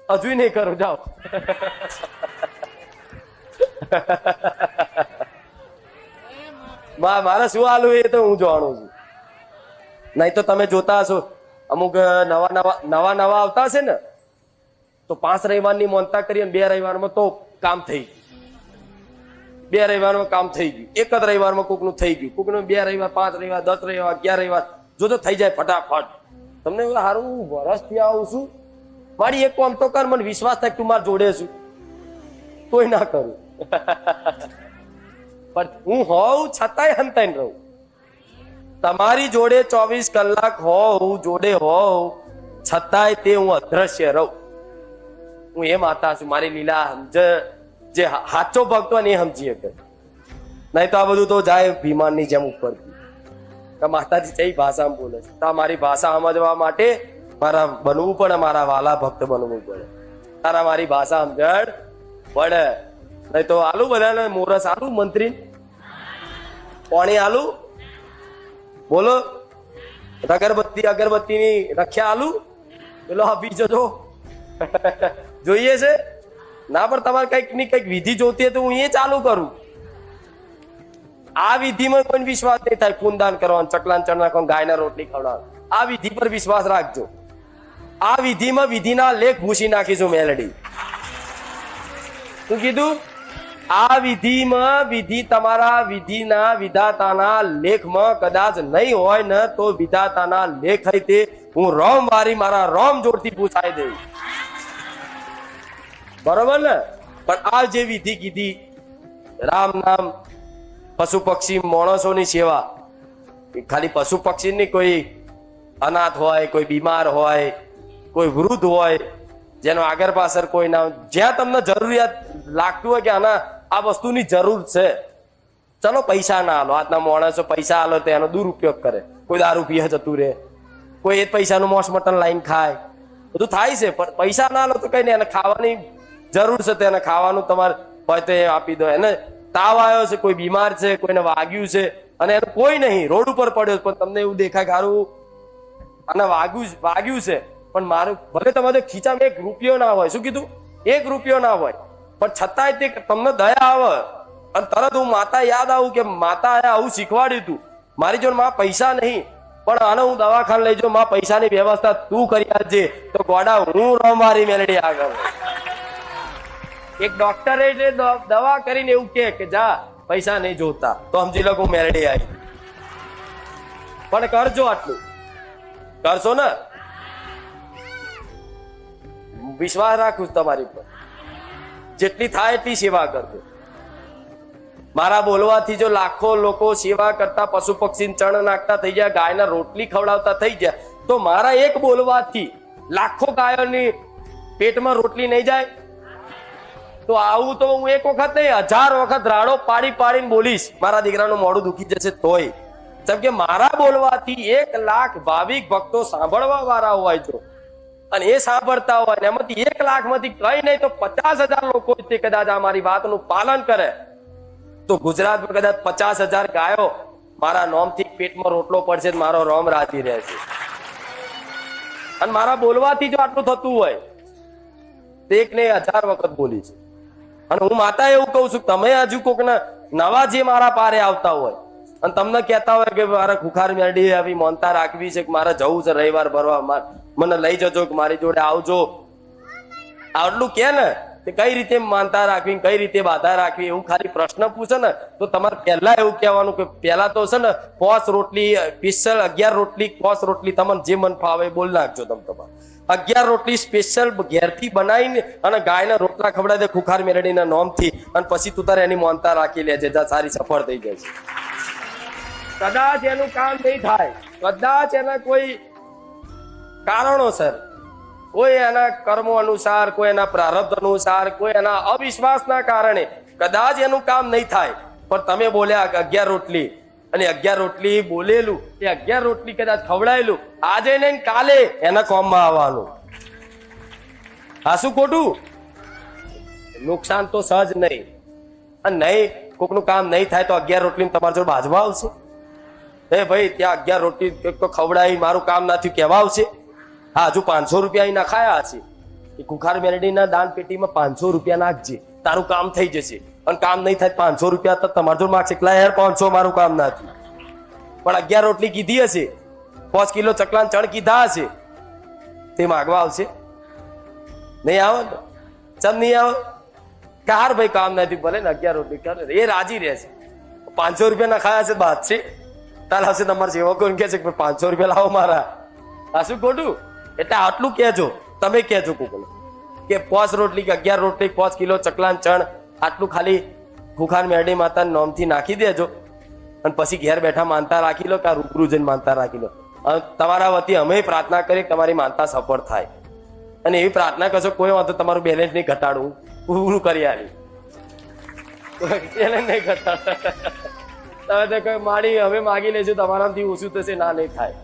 હજુ નહીં કરું, જાઓ. મારે શું હાલું એ તો હું જાણું છું. નહીં તો તમે જોતા હશો અમુક નવા આવતા હશે ને તો 5 રવિવારની મોનતા કરી અને 2 રવિવારમાં તો કામ થઈ ગયું. 2 રવિવારમાં કામ થઈ ગયું. એક જ રવિવારમાં કોકનું થઈ ગયું, કોકનું 2 રવિવાર 5 રવિવાર 10 રવિવાર 11 રવિવાર જો તો થઈ જાય ફટાફટ. તમને સારું વરસથી આવું છું, મારી એક કામ તો કર, મને વિશ્વાસ થાય તું મારા જોડે છું, તોય ના કરું. પણ હું હોઉં છતાંય હંતાઈને રહું. તમારી જોડે 24 કલાક હોઉં, જોડે હોઉં છતાંય તે હું અદ્રશ્ય રહું. હું એ માતા છું. મારી લીલા સમજે જે સાચો ભક્ત હોય ને એ સમજી શકે. નહીં તો આ બધું તો જાય વિમાનની જેમ ઉપરથી. માતાજી કઈ ભાષામાં બોલે છે? મારી ભાષા સમજવા માટે મારા બનવું પડે, મારા વાલા ભક્ત બનવું પડે. તારા મારી ભાષા સમજણ પડે. નહીં તો આલુ બધાને મોરસ આલુ, મંત્રી પાણી આલુ, બોલો અગરબત્તી ની રખ્યા આલુ, પેલો આપી જજો. જોઈએ છે ના, પણ તમારે કઈક ની કઈક વિધિ જોતી હોય તો હું એ ચાલુ કરું. આ વિધિમાં કોઈ વિશ્વાસ નહીં થાય. પૂનદાન કરવાનું, ચકલાન ચણ નાખવાનું, ગાયના રોટલી ખવડાવવાનું, આ વિધિ પર વિશ્વાસ રાખજો. આ વિધિમાં વિધિના લેખ ભૂસી નાખીશું મેલડી. શું કીધું? આ વિધિમાં વિધિ તમારા વિધિના વિધાતાના લેખમાં કદાચ નહીં હોય ને તો વિધાતાના લેખ હોય તે હું રોમ વારી મારા રોમ જોડથી પૂછાઈ દઉં. બરોબર ને? પણ આ જે વિધિ કીધી, રામ નામ, પશુ પક્ષી માણસોની સેવા, ખાલી પશુ પક્ષી ની, કોઈ અનાથ હોય, કોઈ બીમાર હોય, કોઈ વૃદ્ધ હોય, જેનો આગળ પાછળ કોઈ ના, જ્યાં તમને જરૂરિયાત લાગતું હોય કે આના આ વસ્તુની જરૂર છે, ચલો પૈસા ના આલો. આજના માણસો પૈસા આલો તો એનો દુરુપયોગ કરે. કોઈ દારૂ પીએ જતું રહે, કોઈ એ પૈસાનું મોસ મટન લાઈન ખાય, બધું થાય છે. પણ પૈસા ના આલો તો કઈ નહીં, એને ખાવાની જરૂર છે તો એને ખાવાનું તમારે હોય તો એ આપી દો. એને તાવ આવ્યો છે, કોઈ બીમાર છે, કોઈને વાગ્યું છે અને એનું કોઈ નહીં, રોડ ઉપર પડ્યો, પણ તમને એવું દેખાય કે હારું આને વાગ્યું છે, પણ મારું ભલે તમારે ખીચામાં 1 રૂપિયો ના હોય. શું કીધું? 1 રૂપિયો ના હોય, પણ છતાંય તે તમને દયા આવે અને તરત હું માતા યાદ આવું કે માતા આવું શીખવાડ્યું તું, મારી જોડે માં પૈસા નહીં, પણ આને હું દવાખાને લઈ જાઉં, માં પૈસાની વ્યવસ્થા તું કરી આપજે. તો ગોડા હું મારી મેલડી આગળ. એક ડોક્ટરે દવા કરીને એવું કે જા પૈસા નહીં જોતા, તો સમજી લો હું મેલડી આવી. પણ કરજો, આટલું કરશો ને, વિશ્વાસ રાખું તમારી પર. જેટલી થાય એટલી સેવા કરજો. મારા બોલવાથી જો લાખો લોકો સેવા કરતા, પશુ પક્ષી ચણ નાખતા થઈ જાય, ગાયના રોટલી ખવડાવતા થઈ જાય, તો મારા એક બોલવાથી લાખો ગાયોની પેટમાં રોટલી નહીં જાય? તો આવું તો હું એક વખત નહીં, 1000 વખત રાડો પાડી પાડીને બોલીશ. મારા દીકરાનું મોઢું દુખી જશે તોય. જેમ કે મારા બોલવાથી 1 લાખ ભાવિક ભક્તો સાંભળવા વાળા હોય જો, અને એ સાંભળતા હોય ને એમાંથી 1 લાખમાંથી કઈ નહીં તો 50,000 લોકો તે કદાચ આ મારી વાતનું પાલન કરે, તો ગુજરાતમાં કદાચ 50,000 ગાયો મારા નોમથી પેટમાં રોટલો પડશે, મારો રોમ રાજી રહેશે. અને મારા બોલવાથી જો આટલું થતું હોય તો 1 ને 1000 વખત બોલી છે. અને હું માતા એવું કઉ છું, તમે હજુ કોકના નવા જે મારા પારે આવતા હોય અને તમને કહેતા હોય કે મારે ખુખાર મેરડી આવી મોનતા રાખવી છે, કે મારે જવું છે રવિવાર ભરવા, મને લઈ જજો, કે મારી જોડે આવજો, આટલું કે ને તે કઈ રીતે માનતા રાખવી, કઈ રીતે બાધા રાખવી, એવું ખાલી પ્રશ્ન પૂછે ને તો તમારે પહેલા એવું કહેવાનું કે પહેલા તો છે ને 5 રોટલી સ્પેશિયલ, 11 રોટલી 5 રોટલી તમને જે મન ફાવે બોલ નાખજો. તમે તમારે 11 રોટલી સ્પેશિયલ ઘેરથી બનાવીને અને ગાયના રોટલા ખવડાવી દે ખુખાર મેરડીના નોમથી, અને પછી તું તારે એની મોનતા રાખી લેજે, સારી સફળ થઈ જાય છે. કદાચ એનું કામ નહીં થાય, કદાચ એના કોઈ કારણોસર, કોઈ એના કર્મો અનુસાર, કોઈ એના પ્રારબ્ધ અનુસાર, કોઈ એના અવિશ્વાસના કારણે કદાચ એનું કામ નહીં થાય, પણ તમે બોલ્યા 11 રોટલી, અને 11 રોટલી બોલેલું, એ 11 રોટલી કદાચ ખવડાયેલું, આજે નહીં કાલે એના કોમમાં આવવાનું. આ શું ખોટું? નુકસાન તો સહજ નહીં. અને નહીં કોકનું કામ નહીં થાય તો 11 રોટલી તમારા જોડે બાજવા આવશે? એ ભાઈ ત્યાં 11 રોટલી ખવડાવી મારું કામ ના થયું કહેવા આવશે? હા, હજુ 500 રૂપિયા નખાયા હશે, એ ખુખાર મેરડીના દાન પેટીમાં 500 રૂપિયા નાખજે, તારું કામ થઈ જશે. અને કામ નહીં થાય 500 રૂપિયા તો તમારા જોડે માગશે, એકલા યાર 500 મારું કામ ના થયું. પણ 11 રોટલી કીધી હશે, 5 કિલો ચકલાન ચણ કીધા હશે, તે માગવા આવશે? નહીં આવે ને? ચમ નહીં આવે? કાર ભાઈ કામ નથી, ભલે ને 11 રોટલી કરે, એ રાજી રહેશે. 500 રૂપિયા નખાયા છે બાદ છે, તાર હશે તમારા સેવકો કે છે 500 રૂપિયા લાવો મારા. આ શું ખોટું? એટલે આટલું કહેજો, તમે કહેજો કોકને કે 5 રોટલી કે 11 રોટલી 5 કિલો ચકલાન ચણ આટલું ખાલી ખુખાર મેરડી માતાના નામથી નાખી દેજો, અને પછી ઘેર બેઠા માનતા રાખી લો, કે રૂબરૂ જઈને માનતા રાખી લો. તમારા વતી અમે પ્રાર્થના કરીએ કે તમારી માનતા સફળ થાય. અને એવી પ્રાર્થના કરશો કોઈ વાંધો તમારું બેલેન્સ નહીં ઘટાડવું, પૂરું કરી આવી બેલેન્સ નહીં ઘટાડતા. તમે તો માડી હવે માગી લેજો તમારાથી ઓછું થશે, ના નહીં થાય.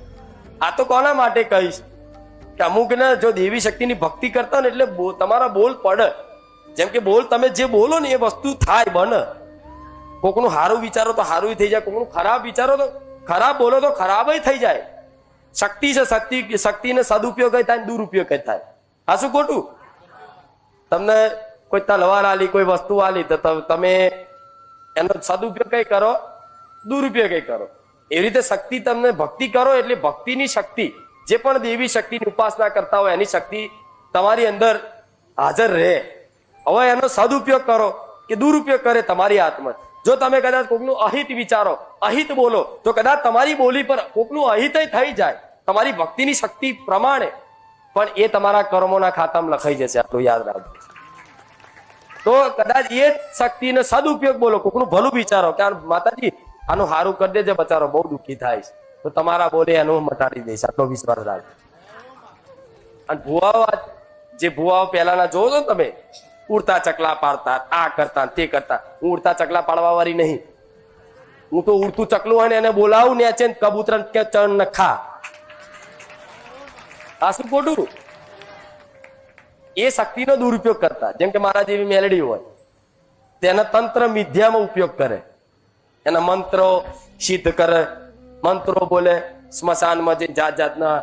આ તો કોના માટે કહીશ? કે અમુક ને જો દેવી શક્તિની ભક્તિ કરતા ને એટલે તમારા બોલ પડે. જેમ કે બોલ તમે જે બોલો ને એ વસ્તુ થાય બને. કોકનું સારું વિચારો તો સારું થઈ જાય, કોકનું ખરાબ વિચારો તો ખરાબ બોલો તો ખરાબ થઈ જાય. શક્તિ છે, શક્તિને સદુપયોગ થાય, દુરુપયોગ થાય. આ શું ખોટું? તમને કોઈ તલવાર આલી, કોઈ વસ્તુ આલી, તો તમે એનો સદુપયોગ કઈ કરો, દુરુપયોગ કઈ કરો. એવી રીતે શક્તિ તમને ભક્તિ કરો એટલે ભક્તિની શક્તિ, જે પણ દેવી શક્તિની ઉપાસના કરતા હોય એની શક્તિ તમારી અંદર હાજર રહે. હવે એનો સદુપયોગ કરો કે દુરુપયોગ કરે તમારી હાથમાં. જો તમે કદાચ કોકનું અહિત વિચારો, અહિત બોલો, તો કદાચ તમારી બોલી પર કોકનું અહિત થઈ જાય તમારી ભક્તિની શક્તિ પ્રમાણે, પણ એ તમારા કર્મોના ખાતામાં લખાઈ જશે. આટલું યાદ રાખજો. તો કદાચ એ શક્તિનો સદુપયોગ બોલો, કોકનું ભલું વિચારો કે માતાજી આનું સારું કરી દેજે, બચારો બહુ દુઃખી થાય છે, તો તમારા બોલે એનું મટાડી દઈશ. આટલો વિશ્વાસ રાખજો. અને ભુવાઓ, જે ભુવાઓ પહેલાના જોવો છો તમે, ઉડતા ચકલા પાડતા, આ કરતા તે કરતા. હું ઉડતા ચકલા પાડવા વાળી નહીં. હું તો ઉડતું ચકલું હોય ને એને બોલાવું ને છે કબૂતર કે ચણ ન ખા. આ શું ખોટું? એ શક્તિનો દુરુપયોગ કરતા. જેમ કે મારા જેવી મેલડી હોય તેના તંત્ર મિથ્યામાં ઉપયોગ કરે, એના મંત્રો સિદ્ધ કરે, મંત્રો બોલે, સ્મશાનમાં જે જાત જાતના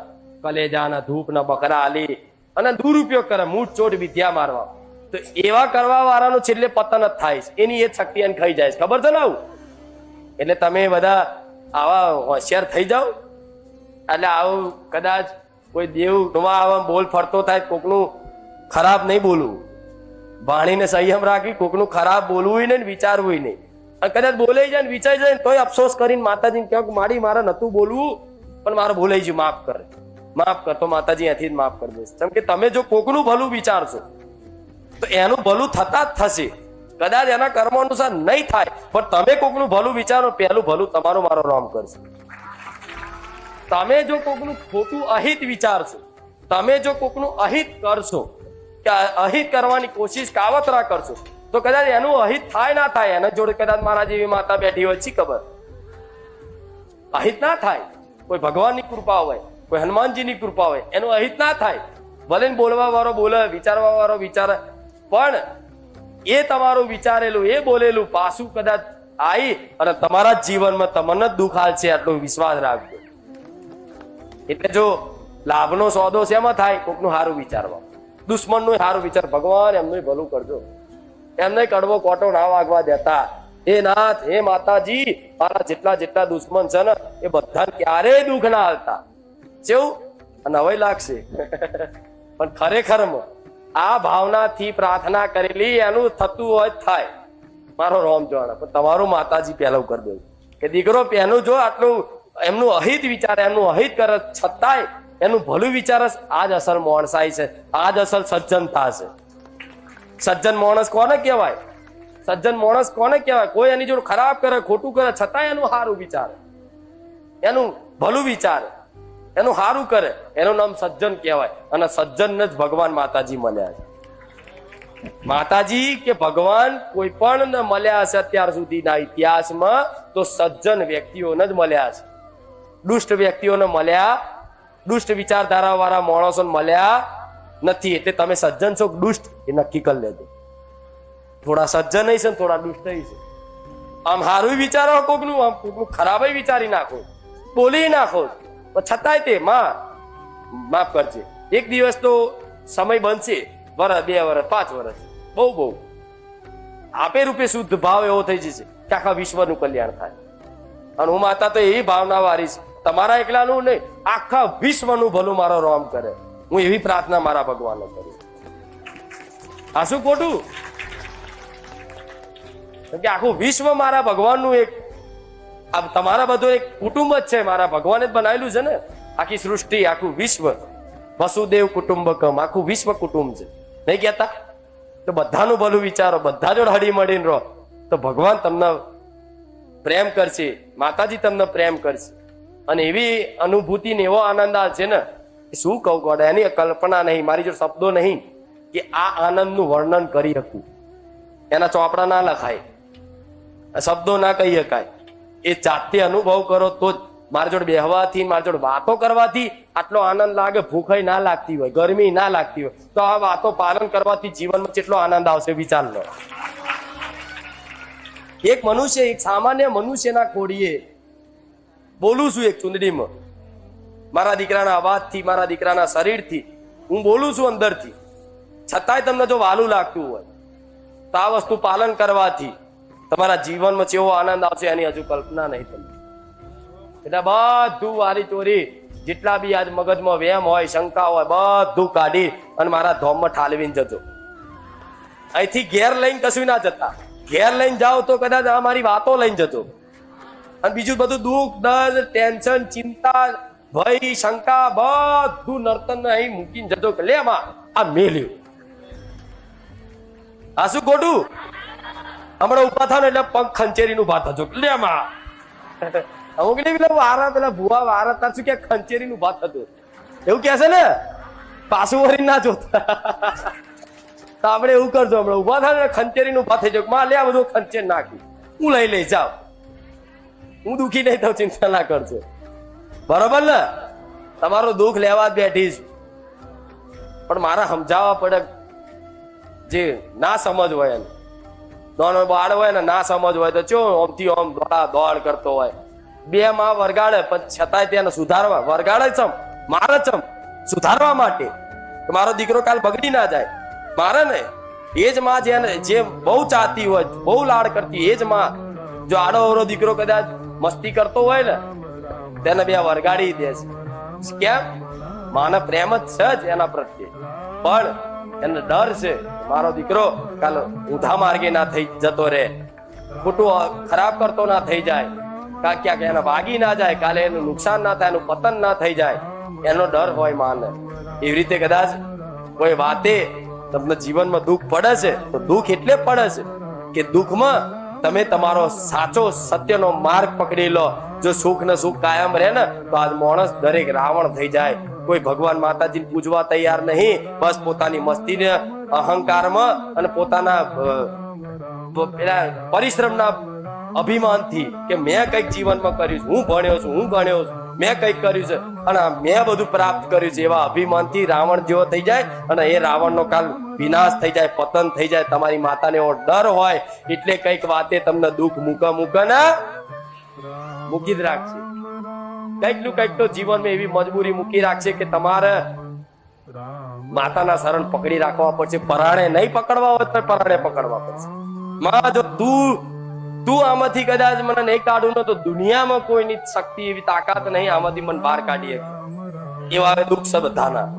કલેજાના ધૂપના બકરા આલી અને દુરુપયોગ કરે, મૂઠ ચોટ વિદ્યા મારવા. તો એવા કરવા વાળાનું છેલ્લે પતન જ થાય છે. એની એ શક્તિ એને ખાઈ જાય છે. ખબર છે ને આવું? એટલે તમે બધા આવા હોશિયાર થઈ જાઓ. એટલે આવું કદાચ કોઈ દેવ આવા બોલ ફરતો થાય, કોકનું ખરાબ નહીં બોલવું, વાણીને સંયમ રાખી, કોકનું ખરાબ બોલવું નહીં, વિચારવું નહીં. અને કદાચ બોલાઈ જાય ને વિચારી જાય તોય અફસોસ કરીને માતાજીને કહો કે મારી મારે નતું બોલવું, પણ મારે બોલાઈ ગયું, માફ કરે, માફ કર. તો માતાજી અહીંથી જ માફ કરી દેશે. કેમ કે તમે જો કોકનું ભલું વિચારશો તો એનું ભલું થતા જ થશે. કદાચ એના કર્મ અનુસાર નહીં થાય, પણ તમે કોકનું ભલું વિચારો, પહેલું ભલું તમારું મારો નામ કરશે. તમે જો કોકનું ખોટું અહિત વિચારશો, તમે જો કોકનું અહિત કરશો, કે અહિત કરવાની કોશિશ કાવતરા કરશો, તો કદાચ એનું અહિત થાય ના થાય. એના જોડે કદાચ મારા જેવી માતા બેઠી હોય, શી ખબર, અહિત ના થાય. કોઈ ભગવાનની કૃપા હોય, કોઈ હનુમાનજીની કૃપા હોય, એનું અહિત ના થાય. ભલે બોલવા વાળો બોલે, વિચારવા વાળો વિચારે, પણ એ તમારું વિચારેલું, એ બોલેલું પાછું કદાચ આવી અને તમારા જીવનમાં તમને જ દુઃખ આવશે. આટલો વિશ્વાસ રાખજો. એટલે જો લાભનો સોદો શેમાં થાય? કોકનું સારું વિચારવા, દુશ્મનનું સારું વિચાર. ભગવાન એમનું ભલું કરજો, એમને કડવો કોટો ના વાગવા દેતા. હે નાથ, હે માતાજી, મારા જેટલા જેટલા દુશ્મન છે ને એ બધાને ક્યારેય દુઃખ ના આવતા. કેવું નવાઈ લાગશે પણ ખરેખરમાં આ ભાવનાથી પ્રાર્થના કરેલી એનું થતું હોય થાય. મારો રોમ જોવાના, પણ તમારું માતાજી પહેલું કરી દેવું કે દીકરો પહેલું જો આટલું એમનું અહિત વિચારે, એમનું અહિત કરે, છતાંય એનું ભલું વિચારે. આજ અસલ માણસાઈ છે, આજ અસલ સજ્જનતા છે. સજ્જન માણસ કોને કહેવાય? સજ્જન માણસ કોને કહેવાય? કોઈ એની જોડે ખરાબ કરે, ખોટું કરે, છતાં એનું સારું વિચારે, એનું ભલું વિચારે, એનું સારું કરે, એનું નામ સજ્જન કહેવાય. અને સજ્જનને જ ભગવાન માતાજી મળ્યા છે. માતાજી કે ભગવાન કોઈ પણ મળ્યા હશે અત્યાર સુધીના ઇતિહાસમાં તો સજ્જન વ્યક્તિઓને જ મળ્યા છે. દુષ્ટ વ્યક્તિઓને મળ્યા, દુષ્ટ વિચારધારા વાળા માણસો મળ્યા નથી. એટલે તમે સજ્જન છો દુષ્ટ એ નક્કી કરી લેજો. થોડા સજ્જન છે ને થોડા દુષ્ટ છે. આમ સારું વિચારો કોકનું, આમ કોકનું ખરાબ વિચારી નાખો, બોલી નાખો, છતાંય તે માં માફ કરજે. એક દિવસ તો સમય બનશે, વર્ષ, 2 વર્ષ, 5 વર્ષ, બહુ આપે રૂપે શુદ્ધ ભાવ એવો થઈ જશે કે આખા વિશ્વનું કલ્યાણ થાય. અને હું માતા તો એવી ભાવના વાળી છે, તમારા એકલાનું નહીં, આખા વિશ્વનું ભલું મારો રામ કરે. હું એવી પ્રાર્થના મારા ભગવાનને કરું. આ શું ખોટું? કે આખું વિશ્વ મારા ભગવાનનું એક, આ તમારા બધું એક કુટુંબ જ છે. મારા ભગવાને જ બનાવેલું છે ને આખી સૃષ્ટિ, આખું વિશ્વ. વસુદેવ કુટુંબકમ, આખું વિશ્વ કુટુંબ છે, નહીં કહેતા? તો બધાનું ભલું વિચારો, બધા જોડે હળી મળીને રહો, તો ભગવાન તમને પ્રેમ કરશે, માતાજી તમને પ્રેમ કરશે. અને એવી અનુભૂતિ ને એવો આનંદ આવશે ને, શું કહું ગોડ, એની કલ્પના નહીં, મારી જો શબ્દો નહીં કે આ આનંદનું વર્ણન કરી શકું. એના ચોપડા ના લખાય, શબ્દો ના કહી શકાય. એ જાતે અનુભવ કરો તો મારા જોડે બેહવાથી, મારા જોડે વાતો કરવાથી આટલો આનંદ લાગે, ભૂખ ના લાગતી હોય, ગરમી ના લાગતી હોય, તો આ વાતો પાલન કરવાથી જીવનમાં કેટલો આનંદ આવશે વિચાર લો. એક મનુષ્ય, એક સામાન્ય મનુષ્યના કોડીએ બોલું છું એક ચુંદડીમાં, મારા દીકરાના અવાજથી, મારા દીકરાના શરીરથી હું બોલું છું અંદરથી, છતાંય તમને જો વાલું લાગતું હોય તો આ વસ્તુ પાલન કરવાથી તમારા જીવનમાં કેવો આનંદ આવશે એની હજુ કલ્પના નહીં તમને. એટલે બધું વારી ચોરી જેટલા બી આજ મગજમાં વેમ હોય, શંકા હોય, બધું કાઢી અને મારા ધોમમાં ઠાલવીને જજો. અહીંથી ઘેર લઈને કશું ના જતા, ઘેર લઈને જાઓ તો કદાચ અમારી વાતો લઈને જજો, અને બીજું બધું દુઃખ, દર્દ, ટેન્શન, ચિંતા, ભય, શંકા બધું નર્તન અહીં મૂકીને જજો કે લે માં આ મેલ્યું. આ શું ખોટું? હમણાં ઉભા થાવ ને એટલે પગ ખંચેરીનું ઉભા થજો લે માં. અમુક ને પેલા વારા, પેલા ભુવા વારા તાર શું કે ખંચેરીનું ઉભા થતું એવું કે છે ને, પાછું વળી ના જોતા. તો આપણે એવું કરજો, હમણાં ઉભા થાય ને ખંચેરીનું ઉભા થઈ જાવ, માં લે આ બધું ખંચેર નાખી, હું લઈ જાવ, હું દુખી નહીં થઉં, ચિંતા ના કરજો. બરોબર ને? તમારું દુઃખ લેવા જ બેઠી છું, પણ મારા સમજાવવા પડે. જે ના સમજ હોય એને, નાનો બાળ હોય ને ના સમજ હોય તો ચો ઓમથી ઓમ દોડ કરતો હોય, બે માં વરગાડે પણ છતાંય તેને સુધારવા વરગાડે ચમ, મારે ચમ સુધારવા માટે કે મારો દીકરો કાલ બગડી ના જાય. મારે ને એ જ માં જેને જે બહુ ચાહતી હોય, બહુ લાડ કરતી, એ જ માં જો આડો અવરો દીકરો કદાચ મસ્તી કરતો હોય ને તેને બે વરગાડી દે છે. કેમ? માને પ્રેમ જ છે જ એના પ્રત્યે, પણ એને ડર છે મારો દીકરો કાલ ઊંધા માર્ગે ના થઈ જતો રહે, ખોટું ખરાબ કરતો ના થઈ જાય, ક્યાંક એને વાગી ના જાય, કાલે એનું નુકસાન ના થાય, એનું પતન ના થઈ જાય, એનો ડર હોય માને. એવી રીતે કદાચ કોઈ વાતે તમને જીવનમાં દુઃખ પડે છે તો દુઃખ એટલે પડે છે કે દુઃખમાં તમે તમારો સાચો સત્યનો માર્ગ પકડી લો. જો સુખ ને સુખ કાયમ રહે ને તો આજ માણસ દરેક રાવણ થઈ જાય. કોઈ ભગવાન માતાજીને પૂજવા તૈયાર નહીં, બસ પોતાની મસ્તીને અહંકારમાં અને પોતાના પેલા પરિશ્રમના અભિમાનથી કે મેં કઈક જીવનમાં કર્યું છે, હું ભણ્યો છું, હું ગણ્યો છું, મેં કઈક કર્યું છે અને મેં બધું પ્રાપ્ત કર્યું છે, એવા અભિમાનથી રાવણ જેવો થઈ જાય અને એ રાવણનો કાલ વિનાશ થઈ જાય, પતન થઈ જાય. તમારી માતાને એવો ડર હોય એટલે કઈક વાતે તમને દુઃખ મૂકા ના મૂકી જ રાખશે. કઈક નું કઈક તો જીવનમાં એવી મજબૂરી મૂકી રાખશે કે તમારે માતાના શરણ પકડી રાખવા પડશે. પરાણે નહીં પકડવા હોય તો પરાણે પકડવા પડશે. માં જો તું આમાંથી કદાચ મને નહીં કાઢું ને તો દુનિયામાં કોઈની શક્તિ એવી તાકાત નહીં આમાંથી મને બહાર કાઢી શકે. એવા દુઃખ છે બધાના,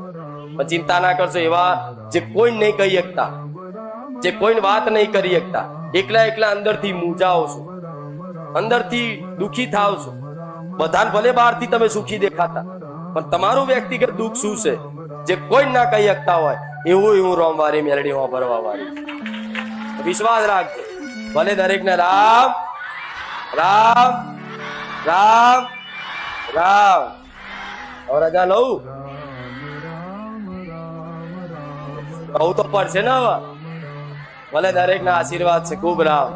પણ ચિંતા ના કરશો. એવા જે કોઈ નહીં કહી શકતા, જે કોઈ વાત નહીં કરી શકતા, એકલા અંદરથી મૂંઝાઓ છો, અંદરથી દુઃખી થાવ છો. બધાને ભલે બહારથી તમે સુખી દેખાતા, પણ તમારું વ્યક્તિગત દુઃખ શું છે જે કોઈ ના કહી શકતા હોય, એવું રોમવારી મેલડી ભરવા વાળી. વિશ્વાસ રાખજો. ભલે દરેક ને રામ રામ રામ રામ. હવે રજા લઉં તો પડશે ને હવે. ભલે દરેક ના આશીર્વાદ છે. ખૂબ રામ.